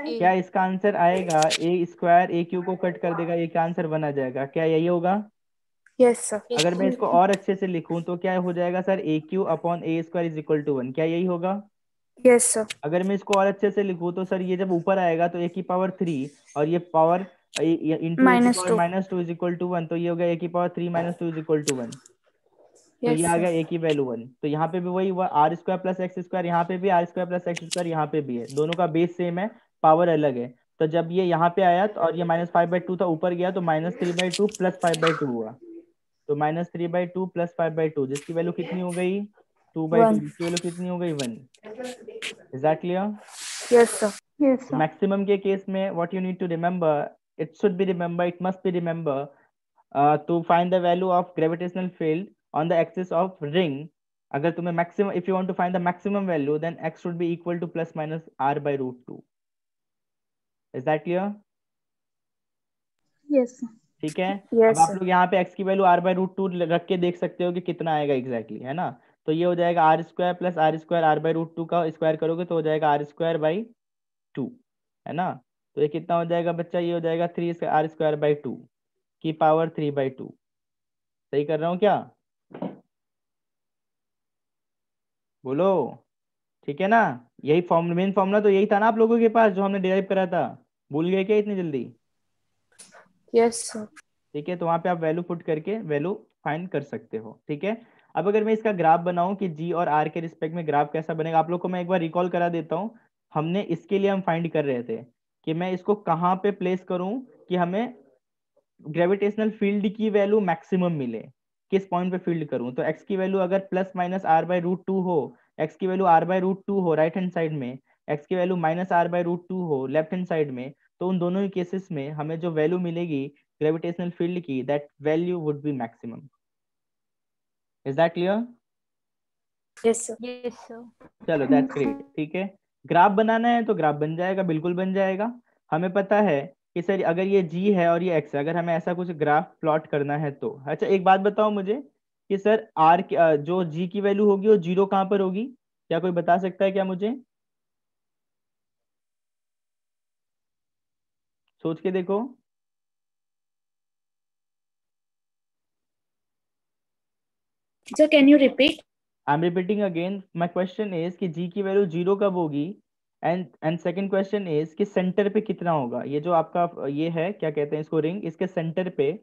क्या इसका आंसर आएगा a² a³ को कट कर देगा, ये क्या आंसर बना जाएगा, क्या यही होगा? Yes sir. अगर मैं इसको और अच्छे से लिखूं तो क्या हो जाएगा सर, a³ / a² = 1, क्या यही होगा? Yes sir. अगर मैं इसको और अच्छे से लिखूं तो सर ये जब ऊपर आएगा तो a³ और ये पावर इंटू a² -2। -2 = 1, तो ये हो गया a³ - 2 = 1, तो ये यस आ सर। गया a की वैल्यू 1। तो यहाँ पे भी वही हुआ, r² + x², यहाँ पे भी r² + x², यहाँ पे भी है, दोनों का बेस सेम है, पावर अलग है। तो जब ये यहाँ पे आया तो और ये -5/2 था, ऊपर गया तो -3/2 + 5/2 हुआ, तो -3/2 + 5/2 जिसकी वैल्यू कितनी हो गई, 2/2, 1। जिसकी वैल्यू कितनी हो गई, 1। Is that clear? Yes sir. Yes. तो Sir. मैक्सिमम के केस में what you need to remember, it must be remember to find the value of gravitational field on the axis of ring. अगर तुम्हें maximum, if you want to find the maximum value, then x should be equal to +-r/√2। Is that clear? Yes. Sir. ठीक है, अब yes आप sir. लोग यहाँ पे x की वैल्यू r/√2 रख के देख सकते हो कि कितना आएगा एग्जैक्टली, है ना? तो ये हो जाएगा r² + r² r/√2 का स्क्वायर करोगे तो हो जाएगा r²/2, है ना? तो ये कितना हो जाएगा बच्चा, ये हो जाएगा 3r²/2 की पावर 3/2। सही कर रहा हूँ क्या? बोलो, ठीक है ना? यही फॉर्म, मेन फॉर्मूला तो यही था ना आप लोगों के पास जो हमने डिराइव करा था, भूल गए क्या इतनी जल्दी? Yes sir. ठीक है, तो वहां पे आप वैल्यू पुट करके वैल्यू फाइंड कर सकते हो। ठीक है, अब अगर मैं इसका ग्राफ बनाऊं कि जी और आर के रिस्पेक्ट में ग्राफ कैसा बनेगा, आप लोग को मैं एक बार रिकॉल करा देता हूं। हमने इसके लिए हम फाइंड कर रहे थे कि मैं इसको कहाँ पे प्लेस करूं कि हमें ग्रेविटेशनल फील्ड की वैल्यू मैक्सिमम मिले, किस पॉइंट पे फील्ड करूं। तो x की वैल्यू अगर +-r/√2 हो, x की वैल्यू r/√2 हो राइट हैंड साइड में, x की वैल्यू -r/√2 हो लेफ्ट हैंड साइड में, तो उन दोनों ही केसेस में हमें जो वैल्यू मिलेगी ग्रेविटेशनल फील्ड की, that value would be maximum. Is that clear? Yes sir. Yes sir. चलो दैट्स ग्रेट। ठीक है, ग्राफ बनाना है तो ग्राफ बन जाएगा, बिल्कुल बन जाएगा। हमें पता है कि सर अगर ये g है और ये x है, अगर हमें ऐसा कुछ ग्राफ प्लॉट करना है तो। अच्छा एक बात बताओ मुझे कि सर जो g की वैल्यू होगी वो 0 कहाँ पर होगी, क्या कोई बता सकता है क्या मुझे? सोच के देखो। Sir can you repeat? I am repeating again, my question is कि जी की वैल्यू 0 कब होगी, एंड सेकंड क्वेश्चन इज कि सेंटर पे कितना होगा। ये जो आपका ये है क्या कहते हैं इसको, रिंग, इसके सेंटर पे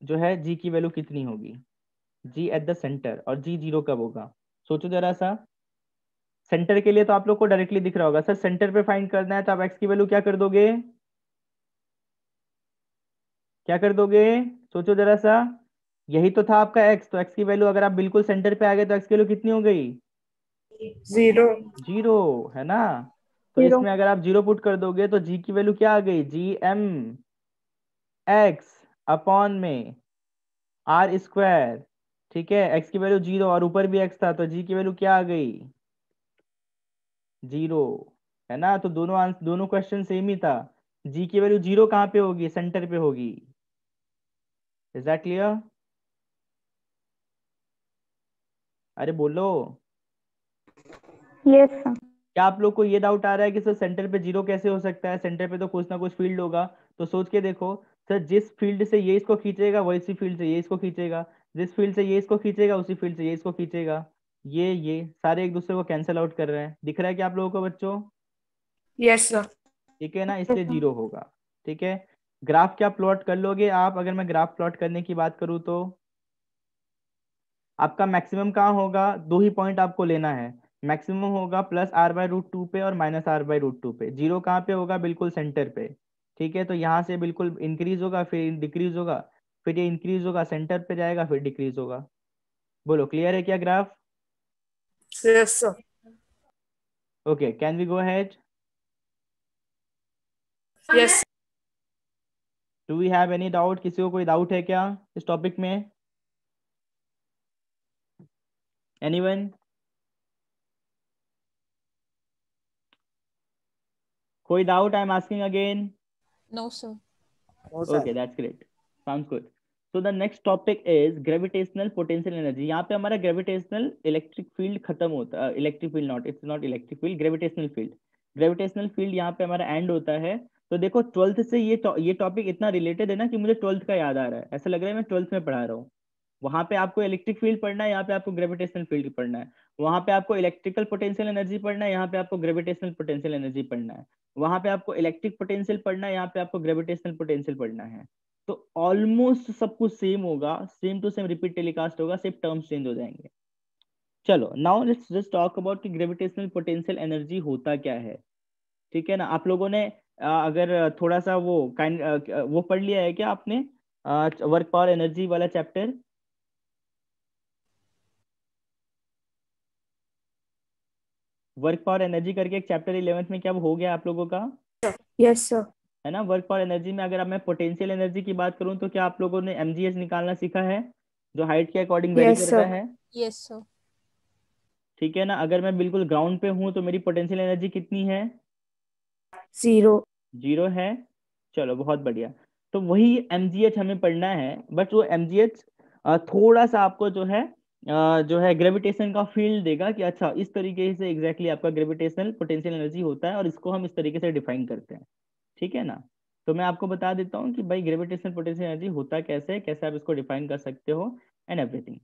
जो है जी की वैल्यू कितनी होगी, जी एट द सेंटर, और जी 0 कब होगा। सोचो जरा सा। सेंटर के लिए तो आप लोग को डायरेक्टली दिख रहा होगा, सर सेंटर पे फाइंड करना है तो आप एक्स की वैल्यू क्या कर दोगे, क्या कर दोगे, सोचो जरा सा। यही तो था आपका एक्स, तो एक्स की वैल्यू अगर आप बिल्कुल सेंटर पे आ गए तो एक्स की वैल्यू कितनी हो गई, 0। 0, है ना। तो 0. इसमें अगर आप 0 पुट कर दोगे तो जी की वैल्यू क्या आ गई, जी एम एक्स अपॉन में आर स्क्वायर। ठीक है, एक्स की वैल्यू 0 और ऊपर भी एक्स था, तो जी की वैल्यू क्या आ गई, 0, है ना। तो दोनों क्वेश्चन सेम ही था। जी की वैल्यू 0 कहाँ पे होगी, सेंटर पे होगी। Is that clear? अरे बोलो। Yes, sir. क्या आप लोग को ये डाउट आ रहा है कि सर सेंटर पे 0 कैसे हो सकता है, सेंटर पे तो कुछ ना कुछ फील्ड होगा। तो सोच के देखो, सर जिस फील्ड से ये इसको खींचेगा वही फील्ड से ये इसको खींचेगा, जिस फील्ड से ये इसको खींचेगा उसी फील्ड से ये इसको खींचेगा। ये सारे एक दूसरे को कैंसिल आउट कर रहे हैं, दिख रहा है क्या आप लोगों को बच्चों? Yes sir. ठीक है ना, Yes, इसलिए sir. 0 होगा। ठीक है, ग्राफ क्या प्लॉट कर लोगे आप, अगर मैं ग्राफ प्लॉट करने की बात करूँ तो आपका मैक्सिमम कहाँ होगा, दो ही पॉइंट आपको लेना है। मैक्सिमम होगा +r/√2 पे और -r/√2 पे। 0 कहाँ पे होगा, बिल्कुल सेंटर पे। ठीक है, तो यहाँ से बिल्कुल इंक्रीज होगा, फिर डिक्रीज होगा, फिर ये इंक्रीज होगा, सेंटर पे जाएगा, फिर डिक्रीज होगा। बोलो क्लियर है क्या graph? Yes sir. Okay, can we go ahead? Yes. Do we have any doubt, किसी को कोई डाउट है क्या इस टॉपिक में? एनीवन? कोई doubt? I am asking again. No, sir. Okay, that's great. Sounds good. So the next topic is gravitational potential energy. यहाँ पे हमारा gravitational electric field खत्म होता है, electric field not, it's not electric field, gravitational field. Gravitational field यहाँ पे हमारा end होता है। तो देखो 12th से ये टॉपिक इतना रिलेटेड है ना कि मुझे 12th का याद आ रहा है, ऐसा लग रहा है मैं 12th में पढ़ा रहा हूँ। वहां पे आपको इलेक्ट्रिक फील्ड पढ़ना है, यहाँ पे आपको ग्रेविटेशनल फील्ड पढ़ना है। वहां पे आपको इलेक्ट्रिकल पोटेंशियल एनर्जी पढ़ना है, यहाँ पे आपको ग्रेविटेशनल पोटेंशियल एनर्जी पढ़ना है। वहां पे आपको इलेक्ट्रिक पोटेंशियल पढ़ना है, यहाँ पे आपको ग्रेविटेशनल पोटेंशियल पढ़ना है। तो ऑलमोस्ट सब कुछ सेम होगा, same to same repeat telecast होगा, सिर्फ टर्म्स चेंज हो जाएंगे। चलो now let's just talk about कि ग्रेविटेशनल पोटेंशियल एनर्जी होता क्या है। ठीक है ना, आप लोगों ने अगर थोड़ा सा वो पढ़ लिया है क्या आपने, वर्क पावर एनर्जी वाला चैप्टर? वर्क पावर एनर्जी करके एक चैप्टर 11th में क्या हो गया आप लोगों का? Yes sir. है ना, वर्क पावर एनर्जी में अगर अब मैं पोटेंशियल एनर्जी की बात करूं तो क्या आप लोगों ने mgh निकालना सीखा है, जो हाइट के अकॉर्डिंग वेरी Yes, करता sir. है? Yes, sir. ठीक है ना, अगर मैं बिल्कुल ग्राउंड पे हूं तो मेरी पोटेंशियल एनर्जी कितनी है, 0। 0 है। चलो बहुत बढ़िया। तो वही mgh हमें पढ़ना है, बट वो mgh थोड़ा सा आपको जो है ग्रेविटेशन का फील्ड देगा कि अच्छा इस तरीके से एग्जैक्टली आपका ग्रेविटेशनल पोटेंशियल एनर्जी होता है और इसको हम इस तरीके से डिफाइन करते हैं। ठीक है ना, तो मैं आपको बता देता हूँ कि भाई ग्रेविटेशनल पोटेंशियल एनर्जी होता कैसे है, कैसे आप इसको डिफाइन कर सकते हो एंड एवरीथिंग।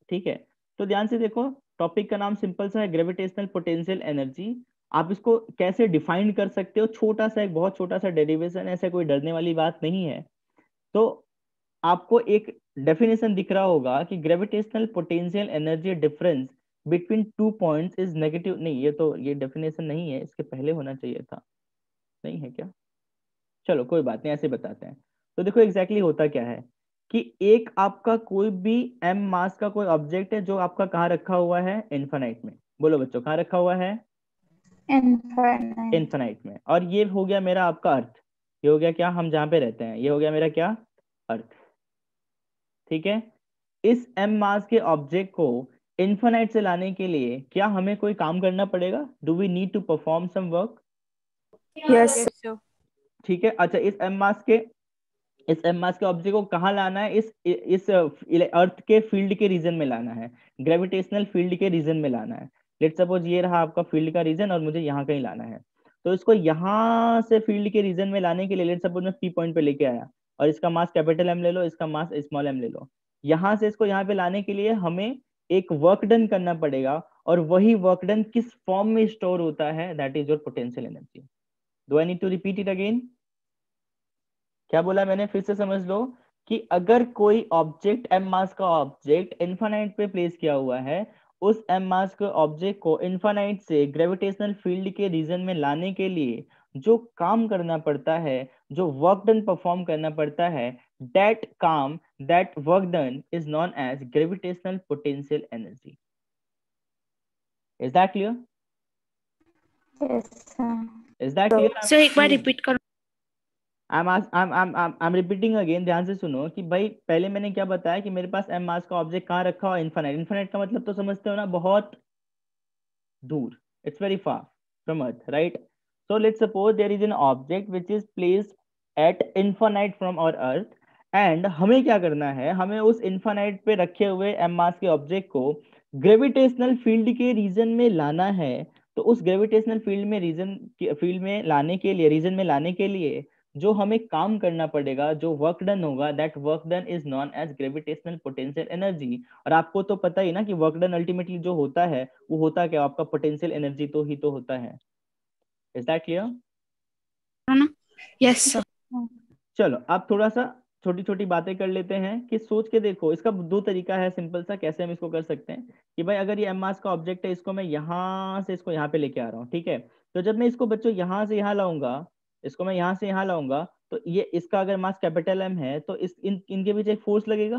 ठीक है, तो ध्यान से देखो, टॉपिक का नाम सिंपल सा है, ग्रेविटेशनल पोटेंशियल एनर्जी। आप इसको कैसे डिफाइन कर सकते हो, छोटा सा एक बहुत छोटा सा डेरिवेशन, ऐसे कोई डरने वाली बात नहीं है। तो आपको एक डेफिनेशन दिख रहा होगा कि gravitational potential energy difference between two points is negative. नहीं, ये डेफिनेशन नहीं है, इसके पहले होना चाहिए था। नहीं है क्या? चलो कोई बात नहीं, ऐसे बताते हैं। तो देखो एग्जैक्टली होता क्या है कि एक आपका कोई भी m मास का कोई ऑब्जेक्ट है जो आपका कहाँ रखा हुआ है, इन्फानाइट में। बोलो बच्चों, कहाँ रखा हुआ है? Infinite. इन्फानाइट में। और ये हो गया मेरा आपका अर्थ, ये हो गया क्या, हम जहाँ पे रहते हैं, ये हो गया मेरा क्या, अर्थ। ठीक है, इस m मास के ऑब्जेक्ट को इन्फानाइट से लाने के लिए क्या हमें कोई काम करना पड़ेगा? Do we need to perform some work? Yes Yes, sir. ठीक है, अच्छा इस एम मास के ऑब्जेक्ट को कहाँ लाना है, इस अर्थ के फील्ड के रीजन में लाना है, ग्रेविटेशनल फील्ड के रीजन में लाना है। लेट्स सपोज ये रहा आपका फील्ड का रीजन और मुझे यहाँ कहीं लाना है। तो इसको यहाँ से फील्ड के रीजन में लाने के लिए लेट्स सपोज मैं पी पॉइंट पे लेके आया और इसका मास कैपिटल एम ले लो, इसका मास स्मॉल एम ले लो। यहाँ से इसको यहाँ पे लाने के लिए हमें एक वर्क डन करना पड़ेगा, और वही वर्क डन किस फॉर्म में स्टोर होता है, that is your potential energy. Do I need to repeat it again? क्या बोला मैंने, फिर से समझ लो कि अगर कोई ऑब्जेक्ट एम मास का ऑब्जेक्ट इन्फानाइट पे प्लेस किया हुआ है, उस एम मास के ऑब्जेक्ट को इन्फानाइट से ग्रेविटेशनल फील्ड के रीजन में लाने के लिए जो काम करना पड़ता है, जो वर्क डन परफॉर्म करना पड़ता है, that work done is known as gravitational potential energy. Is that clear? Yes, sir. Is that clear? Sir एक बार रिपीट करो। I'm repeating again, ध्यान से सुनो कि भाई पहले मैंने क्या बताया कि मेरे पास एम मास का ऑब्जेक्ट कहाँ रखा हुआ, इन्फानाइट। इन्फानाइट का मतलब तो समझते हो ना, बहुत दूर, it's very far from earth, right? So let's suppose there is an object which is placed at infinite from our earth, and हमें क्या करना है, हमें उस इन्फानाइट पे रखे हुए एम मास के ऑब्जेक्ट को ग्रेविटेशनल फील्ड के रीजन में लाना है। तो उस ग्रेविटेशनल फील्ड में लाने के लिए जो हमें काम करना पड़ेगा, जो वर्क डन होगा, that work done is known as gravitational potential energy. और आपको तो पता ही ना कि वर्क डन अल्टीमेटली जो होता है वो होता क्या, आपका पोटेंशियल एनर्जी तो होता है। Is that clear? Yes sir. चलो अब थोड़ा सा छोटी छोटी बातें कर लेते हैं कि सोच के देखो, इसका दो तरीका है सिंपल सा कैसे हम इसको कर सकते हैं कि भाई अगर ये एम मास का ऑब्जेक्ट है, इसको मैं यहाँ से इसको यहाँ पे लेके आ रहा हूँ, ठीक है? तो जब मैं इसको बच्चों यहाँ से यहाँ लाऊंगा, इसको मैं यहाँ से यहाँ लाऊंगा, तो ये इसका अगर मास कैपिटल एम है तो इनके बीच एक फोर्स लगेगा।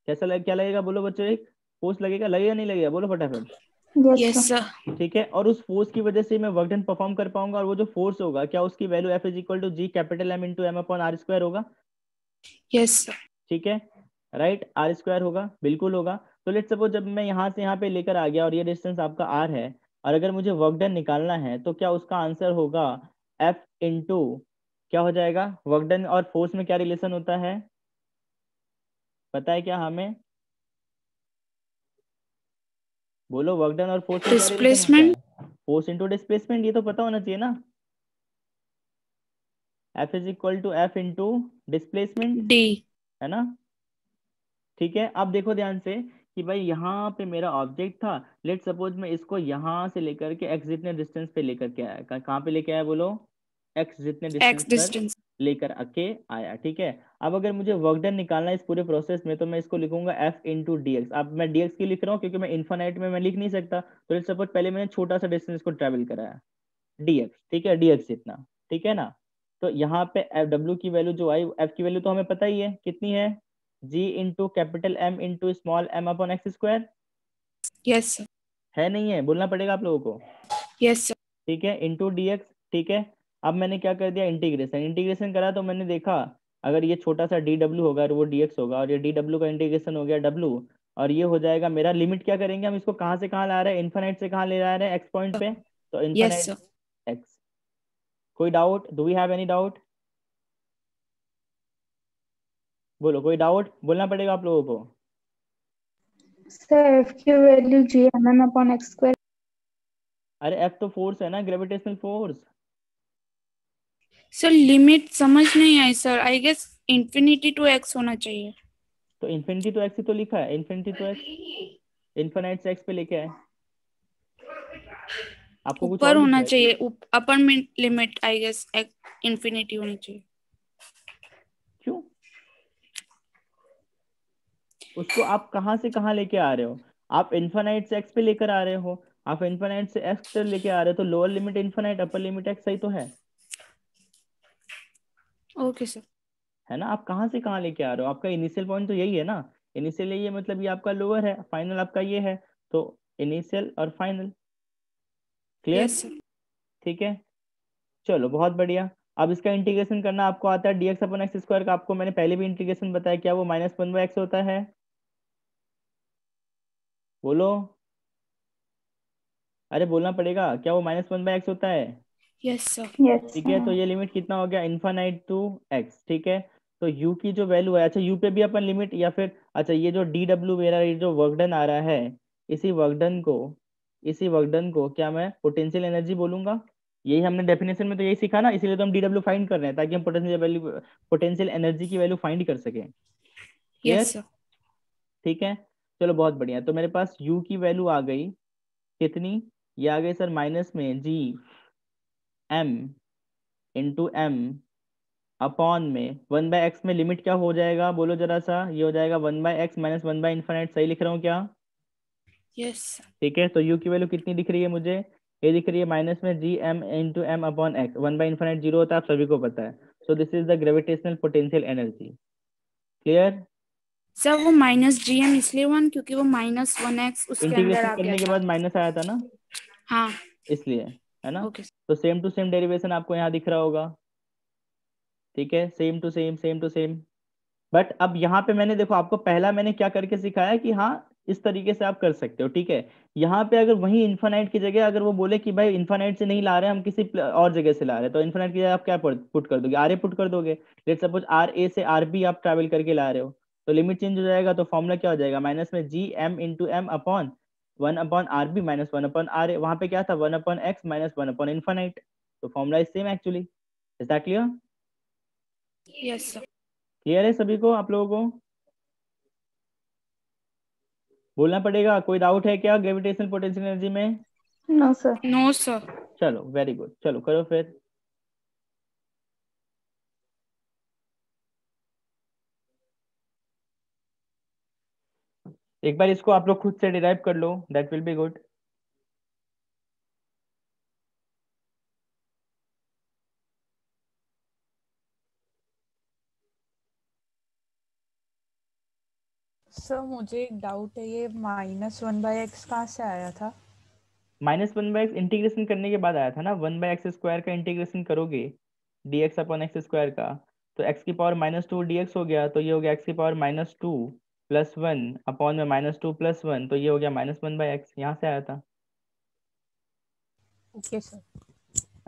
क्या लगेगा बोलो बच्चों? एक फोर्स लगेगा नहीं लगेगा? बोलो फटाफट। Yes, yes sir. सर। ठीक है, और उस फोर्स की वजह से मैं वर्क डन परफॉर्म कर पाऊंगा, और वो जो फोर्स होगा क्या, उसकी value F is equal to G capital M into M upon R square होगा। Yes sir. ठीक है, राइट, आर स्क्वायर होगा, बिल्कुल होगा। तो लेट्स सपोज जब मैं यहाँ से यहाँ पे लेकर आ गया और ये डिस्टेंस आपका आर है, और अगर मुझे वर्क डन निकालना है तो क्या उसका आंसर होगा F इंटू क्या हो जाएगा, वर्क डन और फोर्स में क्या रिलेशन होता है पता है क्या हमें? बोलो, वर्क डन और फोर्स में क्या रिलेशन होता है? फोर्स इंटू डिस्प्लेसमेंट, ये तो पता होना चाहिए ना। F is equal to F into displacement, D, है ना? ठीक है, अब देखो ध्यान से कि भाई यहाँ पे मेरा ऑब्जेक्ट था, लेट सपोज मैं इसको यहाँ से लेकर के x जितने डिस्टेंस पे लेकर के आया, कहाँ पे लेके आया बोलो? x जितने डिस्टेंस एक्स डिस्टेंस। लेकर आके आया, ठीक है? अब अगर मुझे वर्क डन निकालना है इस पूरे प्रोसेस में, तो मैं इसको लिखूंगा F इंटू डी एक्स। अब मैं dx की लिख रहा हूँ क्योंकि मैं इन्फानाइट में मैं लिख नहीं सकता, तो लेट सपोज पहले मैंने छोटा सा डिस्टेंस को ट्रेवल कराया dx, ठीक है, dx इतना, ठीक है ना? तो यहाँ पे w की वैल्यू जो आई, f की वैल्यू तो हमें पता ही है कितनी है, g into capital M into small m upon X square. Yes sir. है नहीं है? बोलना पड़ेगा आप लोगों को। Yes sir. ठीक है, इंटू dx, ठीक है। अब मैंने क्या कर दिया, इंटीग्रेशन करा, तो मैंने देखा अगर ये छोटा सा dw होगा और वो dx होगा, और ये dw का इंटीग्रेशन हो गया w, और ये हो जाएगा मेरा लिमिट। क्या करेंगे हम इसको, कहाँ से कहाँ ला रहे हैं, इन्फानाइट से कहाँ ले जा रहे हैं, x पॉइंट पे, तो यस इन्फानाइट सर। x। कोई doubt? Do we have any doubt? बोलो, कोई डाउट? बोलना पड़ेगा आप लोगों को। Sir, F की वैल्यू gmm upon x square. अरे F तो फोर्स है ना, ग्रेविटेशनल फोर्स। सर लिमिट समझ नहीं आई sir, I guess infinity to X होना चाहिए। तो इन्फिनिटी तो एक्स ही तो लिखा है, इन्फिनिटी तो एक्स, इन्फिनाइट से एक्स पे लेके आए। आपको कुछ ऊपर और होना लिखा है? चाहिए, upper limit I guess infinity होनी चाहिए। क्यों? उसको आप कहाँ से कहाँ लेके आ रहे हो? आप इन्फिनाइट से एक्स पे लेकर आ रहे हो, आप इन्फिनाइट से एक्स पे लेके आ रहे हो, तो lower limit infinite, upper limit x, सही तो है? Okay sir. है ना? आप कहाँ से कहाँ लेके आ रहे हो? आपका इनिशियल पॉइंट तो यही है ना, इनिशियल यही है, मतलब ये आपका लोअर है, फाइनल आपका ये है, तो इनिशियल और फाइनल। क्लियर? Yes sir. ठीक है, चलो बहुत बढ़िया। अब इसका इंटीग्रेशन करना आपको आता है, dx अपन एक्स स्क्वायर का आपको मैंने पहले भी इंटीग्रेशन बताया, क्या वो -1/x होता है? बोलो, अरे बोलना पड़ेगा, क्या वो -1/x होता है? Yes sir. Yes, ठीक है, तो sir. ये लिमिट कितना हो गया, इन्फानाइट टू x, ठीक है? तो u की जो वैल्यू है, अच्छा u पे भी अपन लिमिट, या फिर अच्छा ये जो dw मेरा ये जो वर्कडन आ रहा है, इसी वर्कडन को क्या मैं पोटेंशियल एनर्जी बोलूंगा? यही हमने डेफिनेशन में तो यही सीखा ना, इसीलिए तो हम dw फाइंड कर रहे हैं, ताकि हम पोटेंशियल एनर्जी की वैल्यू फाइंड कर सकें। क्लियर? Yes sir. ठीक है, चलो बहुत बढ़िया। तो मेरे पास u की वैल्यू आ गई कितनी, ये आ गई सर माइनस में g m into M upon में 1/x में लिमिट क्या हो जाएगा बोलो जरा सा, ये हो जाएगा 1/x माइनस 1/∞। सही लिख रहा हूँ क्या? यस। ठीक है, तो u की वैल्यू कितनी दिख रही है मुझे, ये दिख रही है माइनस में G M into M upon X. 1/∞ 0 होता है, आप सभी को पता है। So this is the gravitational potential energy. Clear? Sir वो -gm इसलिए वन क्योंकि वो -1x उसके अंदर इंटीग्रेशन आ गया करने के था। बाद माइनस आया था ना, हाँ। इसलिए, है ना। ओके। तो सेम टू सेम डेरिवेशन आपको यहाँ दिख रहा होगा। ठीक है, same to same, same to same. But अब यहाँ पे मैंने देखो आपको पहला मैंने क्या करके सिखाया कि हाँ इस तरीके से आप कर सकते हो। ठीक है, यहाँ पे अगर वही इन्फानाइट की जगह अगर वो बोले कि भाई इन्फानाइट से नहीं ला रहे हम किसी और जगह से ला रहे हैं, तो इन्फानाइट की जगह आप क्या पुट कर दोगे, आर ए पुट कर दोगे। लेट सपोज आर ए से आर बी आप ट्रैवल करके ला रहे हो, तो लिमिट चेंज हो जाएगा, तो फॉर्मूला क्या हो जाएगा, माइनस में G M into M upon 1/RB minus 1/RA। वहां पे क्या था, 1/x माइनस 1/इन्फानाइट। तो formula is same actually. Is that clear? Yes sir. Clear है सभी को, आप लोगों को? बोलना पड़ेगा, कोई डाउट है क्या ग्रेविटेशनल पोटेंशियल एनर्जी में? No sir. No sir. चलो वेरी गुड, चलो करो फिर। एक बार इसको आप लोग खुद से डिराइव कर लो, that will be good. Sir मुझे एक डाउट है, ये -1/x कहाँ से आया था? -1/x इंटीग्रेशन करने के बाद आया था ना, 1/x² का इंटीग्रेशन करोगे dx अपॉन एक्स स्क्वायर का, तो x की पावर -2 dx हो गया, तो ये हो गया x की पावर -2 + 1 अपॉन में -2 + 1, तो ये हो गया -1/x, यहाँ से आया था, ओके सर।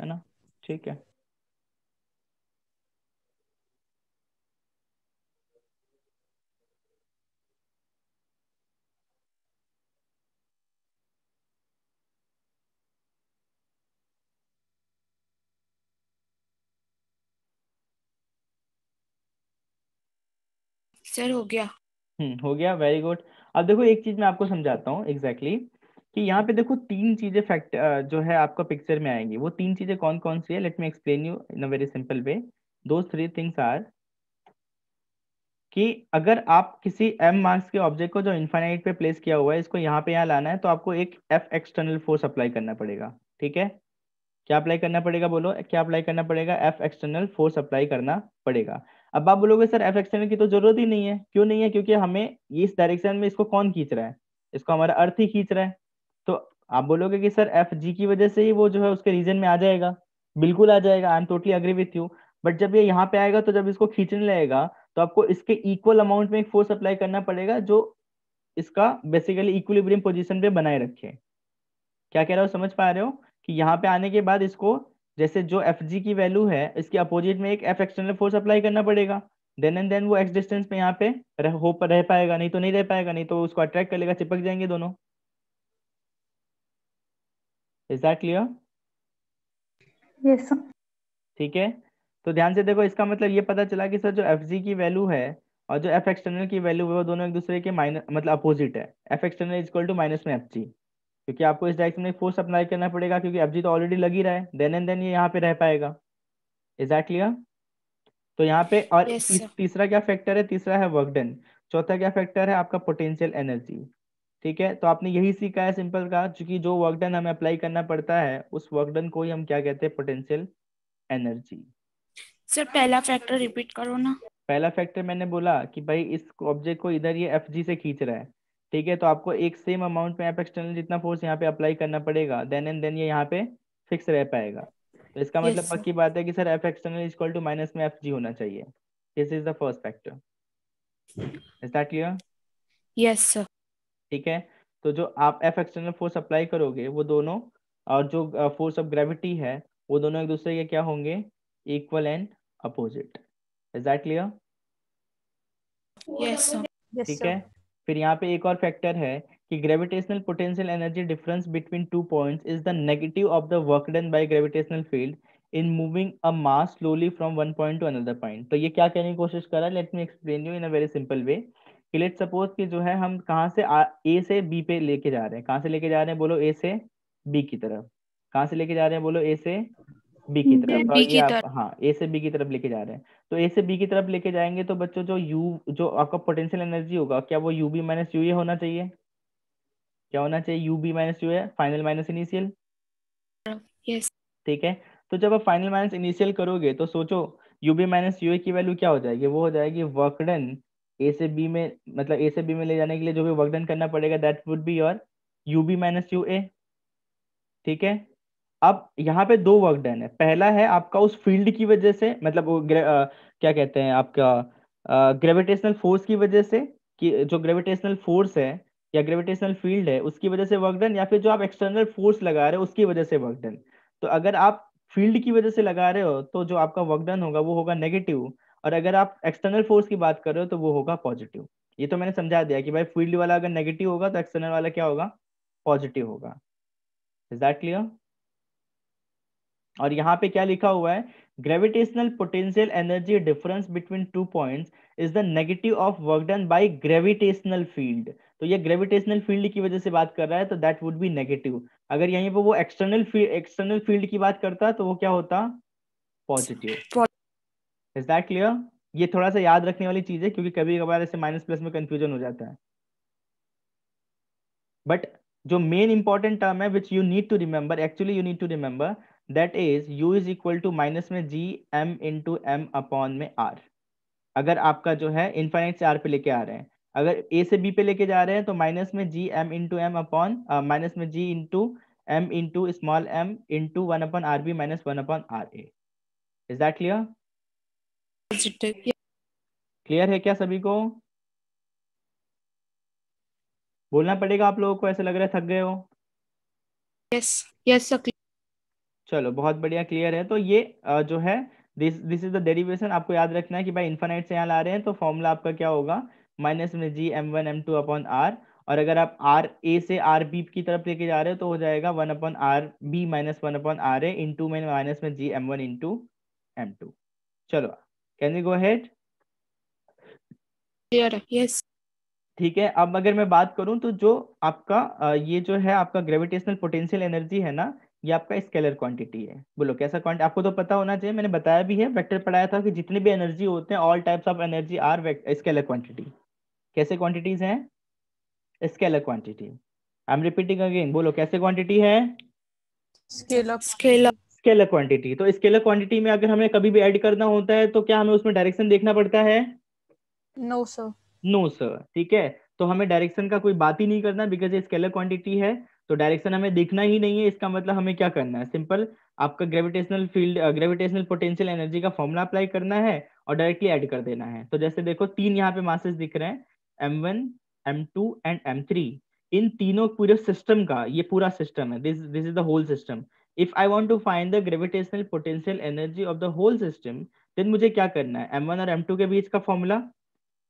है ना। ठीक है, सर हो गया। हो गया, वेरी गुड। अब देखो एक चीज मैं आपको समझाता हूँ एग्जैक्टली कि यहाँ पे देखो तीन चीजें फैक्ट जो है आपका पिक्चर में आएंगी। वो तीन चीजें कौन कौन सी है, let me explain you in a very simple way. दो थ्री थिंग्स आर कि अगर आप किसी m मार्क्स के ऑब्जेक्ट को जो इन्फाइनाइट पे प्लेस किया हुआ है, इसको यहाँ पे यहाँ लाना है, तो आपको एक f एक्सटर्नल फोर्स अप्लाई करना पड़ेगा। ठीक है, क्या अप्लाई करना पड़ेगा बोलो, क्या अप्लाई करना पड़ेगा, f एक्सटर्नल फोर्स अप्लाई करना पड़ेगा। अब आप बोलोगे सर f एक्सटर्नल की तो जरूरत ही नहीं है, क्यों नहीं है, क्योंकि हमें इस डायरेक्शन में इसको कौन खींच रहा है, इसको हमारा अर्थ ही खींच रहा है। तो आप बोलोगे कि सर एफ जी की वजह से ही वो जो है उसके रीजन में आ जाएगा, बिल्कुल आ जाएगा, I am totally agree with you. But जब ये यहाँ पे आएगा तो जब इसको खींचने लगेगा तो आपको इसके इक्वल अमाउंट में एक फोर्स अप्लाई करना पड़ेगा जो इसका बेसिकली इक्विलिब्रियम पोजीशन पे बनाए रखे। क्या कह रहा हो, समझ पा रहे हो कि यहाँ पे आने के बाद इसको जैसे जो एफ जी की वैल्यू है इसके अपोजिट में एक एफ एक्सटर्नल फोर्स अप्लाई करना पड़ेगा, देन एंड देन वो एक्स डिस्टेंस पे यहाँ पे रह पाएगा, नहीं तो नहीं रह पाएगा, नहीं तो उसको अट्रैक्ट कर लेगा, चिपक जाएंगे दोनों। Is that clear? Yes sir. ठीक है, तो ध्यान से देखो, इसका मतलब ये पता चला कि सर जो एफ जी की वैल्यू है और जो एफ एक्सटर्नल की वैल्यू है वो दोनों एक दूसरे के माइनस मतलब अपोजिट है। F external is equal to minus में एफ जी, क्योंकि आपको इस डायरेक्शन में फोर्स अप्लाई करना पड़ेगा, क्योंकि एफ जी तो ऑलरेडी लग ही रहा है, देन एंड देन ये यहाँ पे रह पाएगा। Is that clear? तो यहाँ पे और यस सर। तीसरा क्या फैक्टर है, तीसरा है वर्क डन, चौथा क्या फैक्टर है आपका पोटेंशियल एनर्जी। ठीक है, तो आपने यही सीखा है सिंपल का, क्योंकि जो वर्क डन हमें अप्लाई करना पड़ता है उस वर्क डन को ही हम क्या कहते हैं, पोटेंशियल एनर्जी। सर पहला फैक्टर रिपीट करो ना। पहला फैक्टर मैंने बोला कि भाई इस ऑब्जेक्ट को इधर ये एफ जी से खींच रहा है, ठीक है, तो आपको एक सेम अमाउंट में एफ एक्सटर्नल जितना फोर्स यहाँ पे अप्लाई करना पड़ेगा, देन एंड देन ये यहाँ पे फिक्स रह पाएगा। तो इसका मतलब यस सर। पक्की बात है कि sir F external is equal to minus में एफ जी होना चाहिए। This is the first factor. Is that clear? Yes sir. ठीक है, तो जो आप एफ एक्सटर्नल फोर्स अप्लाई करोगे वो दोनों और जो फोर्स ऑफ ग्रेविटी है वो दोनों एक दूसरे के क्या होंगे, equal and opposite. Is that clear? Yes sir. Yes ठीक सर। है, फिर यहाँ पे एक और फैक्टर है कि gravitational potential energy difference between two points is the negative of the work done by gravitational field in moving a mass slowly from one point two another point. तो ये क्या कहने की कोशिश कर रहा है, let me explain you in a very simple way कि लेट्स सपोज कि जो है हम कहाँ से ए से बी पे लेके जा रहे हैं, कहाँ से लेके जा रहे हैं बोलो, ए से बी की तरफ, कहाँ से लेके जा रहे हैं बोलो, ए से बी की तरफ, और बी ये की आप तरफ। हाँ ए से बी की तरफ लेके जा रहे हैं। तो ए से बी की तरफ लेके जाएंगे तो बच्चों जो आपका पोटेंशियल एनर्जी होगा, क्या वो यूबी माइनस यू ए होना चाहिए? क्या होना चाहिए? UB minus U A, final minus initial. Yes. ठीक है, तो जब आप फाइनल माइनस इनिशियल करोगे तो सोचो यूबी माइनस यूए की वैल्यू क्या हो जाएगी? वो हो जाएगी वर्क डन ए से बी में, मतलब ए से बी में ले जाने के लिए जो भी वर्क डन करना पड़ेगा that would be your UB minus UA. ठीक है, अब यहाँ पे दो वर्क डन है। पहला है आपका उस फील्ड की वजह से, मतलब वो क्या कहते हैं आपका ग्रेविटेशनल फोर्स की वजह से, कि जो ग्रेविटेशनल फोर्स है या ग्रेविटेशनल फील्ड है उसकी वजह से वर्क डन, या फिर जो आप एक्सटर्नल फोर्स लगा रहे हो उसकी वजह से वर्क डन। तो अगर आप फील्ड की वजह से लगा रहे हो तो जो आपका वर्क डन होगा वो होगा नेगेटिव, और अगर आप एक्सटर्नल फोर्स की बात कर रहे हो तो वो होगा पॉजिटिव। ये तो मैंने समझा दिया कि भाई फील्ड वाला अगर नेगेटिव होगा तो एक्सटर्नल वाला क्या होगा? पॉजिटिव होगा। Is that clear? और यहाँ पे क्या लिखा हुआ है? Gravitational potential energy difference between two points is the negative of work done by gravitational field. तो ये ग्रेविटेशनल फील्ड की वजह से बात कर रहा है तो दैट वुड बी नेगेटिव। अगर यहीं पे वो एक्सटर्नल फील्ड की बात करता तो वो क्या होता? पॉजिटिव। Is that clear? ये थोड़ा सा याद रखने वाली चीज है क्योंकि कभी कभार ऐसे माइनस प्लस में कंफ्यूजन हो जाता है। बट जो मेन इंपॉर्टेंट टर्म है which you need to remember, actually you need to remember, that is u is equal to minus में G M into M upon में आर। अगर आपका जो है इनफाइनाइट से आर पे लेके आ रहे हैं, अगर ए से बी पे लेके जा रहे हैं तो माइनस में G M into M upon minus में G into M into small M into one upon R B minus one upon R A. Is that clear? Clear है क्या सभी को? बोलना पड़ेगा आप लोगों को, ऐसे लग रहा है थक गए हो। Yes yes sir. चलो बहुत बढ़िया, क्लियर है। तो ये जो है दिस इज द डेरिवेशन। आपको याद रखना है कि भाई इन्फाइनाइट से यहाँ ला रहे हैं तो फॉर्मूला आपका क्या होगा? माइनस में G M one M two upon R, और अगर आप आर ए से आर बी की तरफ लेके जा रहे हो तो हो जाएगा one upon R B minus one upon R A into में माइनस में G M one into M two. चलो can we go ahead? Clear है। यस। ठीक है, अब अगर मैं बात करूं तो जो आपका ये जो है आपका ग्रेविटेशनल पोटेंशियल एनर्जी है ना, ये आपका स्केलर क्वांटिटी है। बोलो कैसा क्वांटिटी? आपको तो पता होना चाहिए, मैंने बताया भी है, वेक्टर पढ़ाया था कि जितने भी एनर्जी होते हैं all types of energy are scalar quantity. कैसे क्वांटिटीज हैं? Scalar quantity. I am repeating again, बोलो कैसे क्वांटिटी है? Scale up. Scalar quantity. तो स्केलर क्वांटिटी में अगर हमें कभी भी ऐड करना होता है तो क्या हमें उसमें डायरेक्शन देखना पड़ता है? No sir. No sir. ठीक है, तो हमें डायरेक्शन का कोई बात ही नहीं करना, बिकॉज ये स्केलर क्वांटिटी है तो डायरेक्शन हमें दिखना ही नहीं है। इसका मतलब हमें क्या करना है? सिंपल, आपका gravitational field gravitational potential energy का फॉर्मूला अप्लाई करना है और डायरेक्टली ऐड कर देना है। तो जैसे देखो तीन यहाँ पे मासेस दिख रहे हैं, m1 m2 एंड m3। इन तीनों पूरे सिस्टम का, ये पूरा सिस्टम है, this is the whole system. If I want to find the gravitational potential energy of the whole system, then मुझे क्या करना है? m1 और m2 के बीच का फॉर्मूला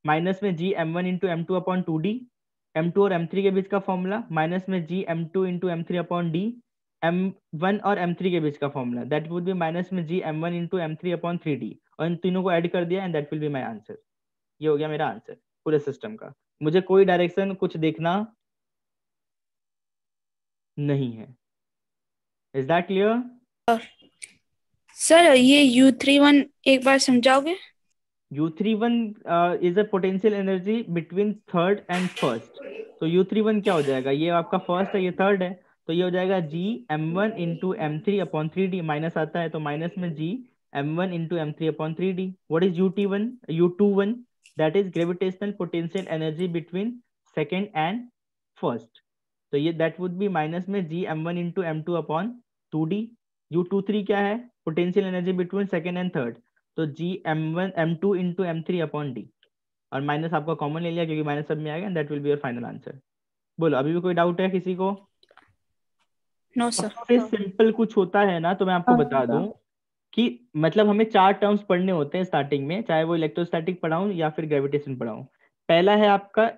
माइनस में G M one into M two upon two D, M two और एम थ्री के बीच का फॉर्मूला माइनस में G M two into M three upon D, M one और एम थ्री के बीच का formula that would be minus में G M one into M three upon three D, और इन तीनों को ऐड कर दिया and that will be my answer. ये हो गया मेरा आंसर पूरे सिस्टम का। मुझे कोई डायरेक्शन कुछ देखना नहीं है। Is that clear? सर ये U31 एक बार समझाओगे? U31 is a potential energy between third and first. तो U31 क्या हो जाएगा? ये आपका फर्स्ट है, ये थर्ड है, तो ये हो जाएगा G M one into M three upon three D, minus आता है तो माइनस में G M one into M three upon three D. What is U21? That is gravitational potential energy between second and first. तो ये that would be minus में G M one into M two upon two D. U23 क्या है? Potential energy between second and third, तो G M one M two into M three upon D, और minus आपका common ले लिया क्योंकि minus सब में आ गया, that will be your final answer. बोलो अभी भी कोई डाउट है किसी को? No sir. सबसे सिंपल कुछ होता है ना तो मैं आपको बता दूं कि मतलब हमें चार टर्म्स पढ़ने होते हैं स्टार्टिंग में, चाहे वो इलेक्ट्रोस्टैटिक पढ़ाऊं या फिर ग्रेविटेशन पढ़ाऊं। पहला है आपका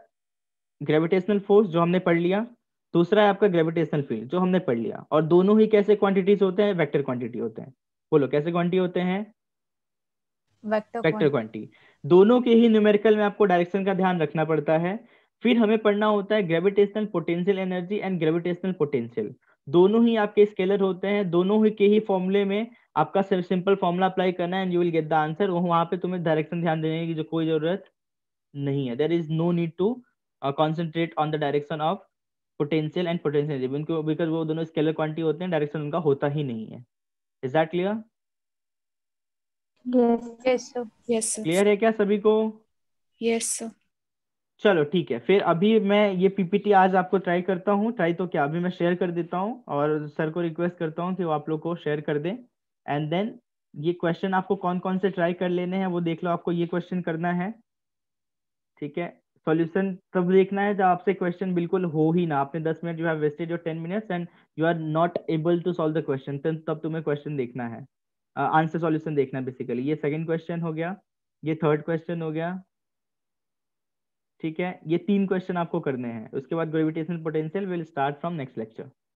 ग्रेविटेशनल फोर्स जो हमने पढ़ लिया, दूसरा है आपका ग्रेविटेशनल फील्ड जो हमने पढ़ लिया, और दोनों ही कैसे क्वांटिटीज होते हैं? वेक्टर क्वांटिटी होते हैं। बोलो कैसे क्वांटिटी होते हैं? वेक्टर क्वांटिटी, दोनों के ही न्यूमेरिकल में आपको डायरेक्शन का ध्यान रखना पड़ता है। फिर हमें पढ़ना होता है gravitational potential energy and gravitational potential, दोनों ही आपके स्केलर होते हैं, दोनों ही के ही फॉर्मूले में आपका सिंपल फॉर्मूला अप्लाई करना है and you will get the answer. वहां पे तुम्हें डायरेक्शन ध्यान देने की जो कोई जरूरत नहीं है, there is no need to concentrate on the direction of potential and potential energy, because वो दोनों स्केलर क्वांटिटी होते हैं, डायरेक्शन उनका होता ही नहीं है। Is that clear? Yes. Yes sir. Clear है क्या सभी को? Yes sir. चलो ठीक है, फिर अभी मैं ये पीपीटी आज आपको ट्राई करता हूँ, ट्राई तो क्या अभी मैं शेयर कर देता हूँ और सर को रिक्वेस्ट करता हूँ कि वो आप लोग को शेयर कर दें। एंड देन ये क्वेश्चन आपको कौन कौन से ट्राई कर लेने हैं वो देख लो, आपको ये क्वेश्चन करना है, ठीक है। सॉल्यूशन तब देखना है जब आपसे क्वेश्चन बिल्कुल हो ही ना, आपने 10 minute, you have wasted your 10 minutes and you are not able to solve the question, तब तुम्हें क्वेश्चन देखना है, आंसर सॉल्यूशन देखना है बेसिकली। ये सेकंड क्वेश्चन हो गया, ये थर्ड क्वेश्चन हो गया, ठीक है। ये 3 क्वेश्चन आपको करने हैं, उसके बाद gravitational potential will start from next lecture.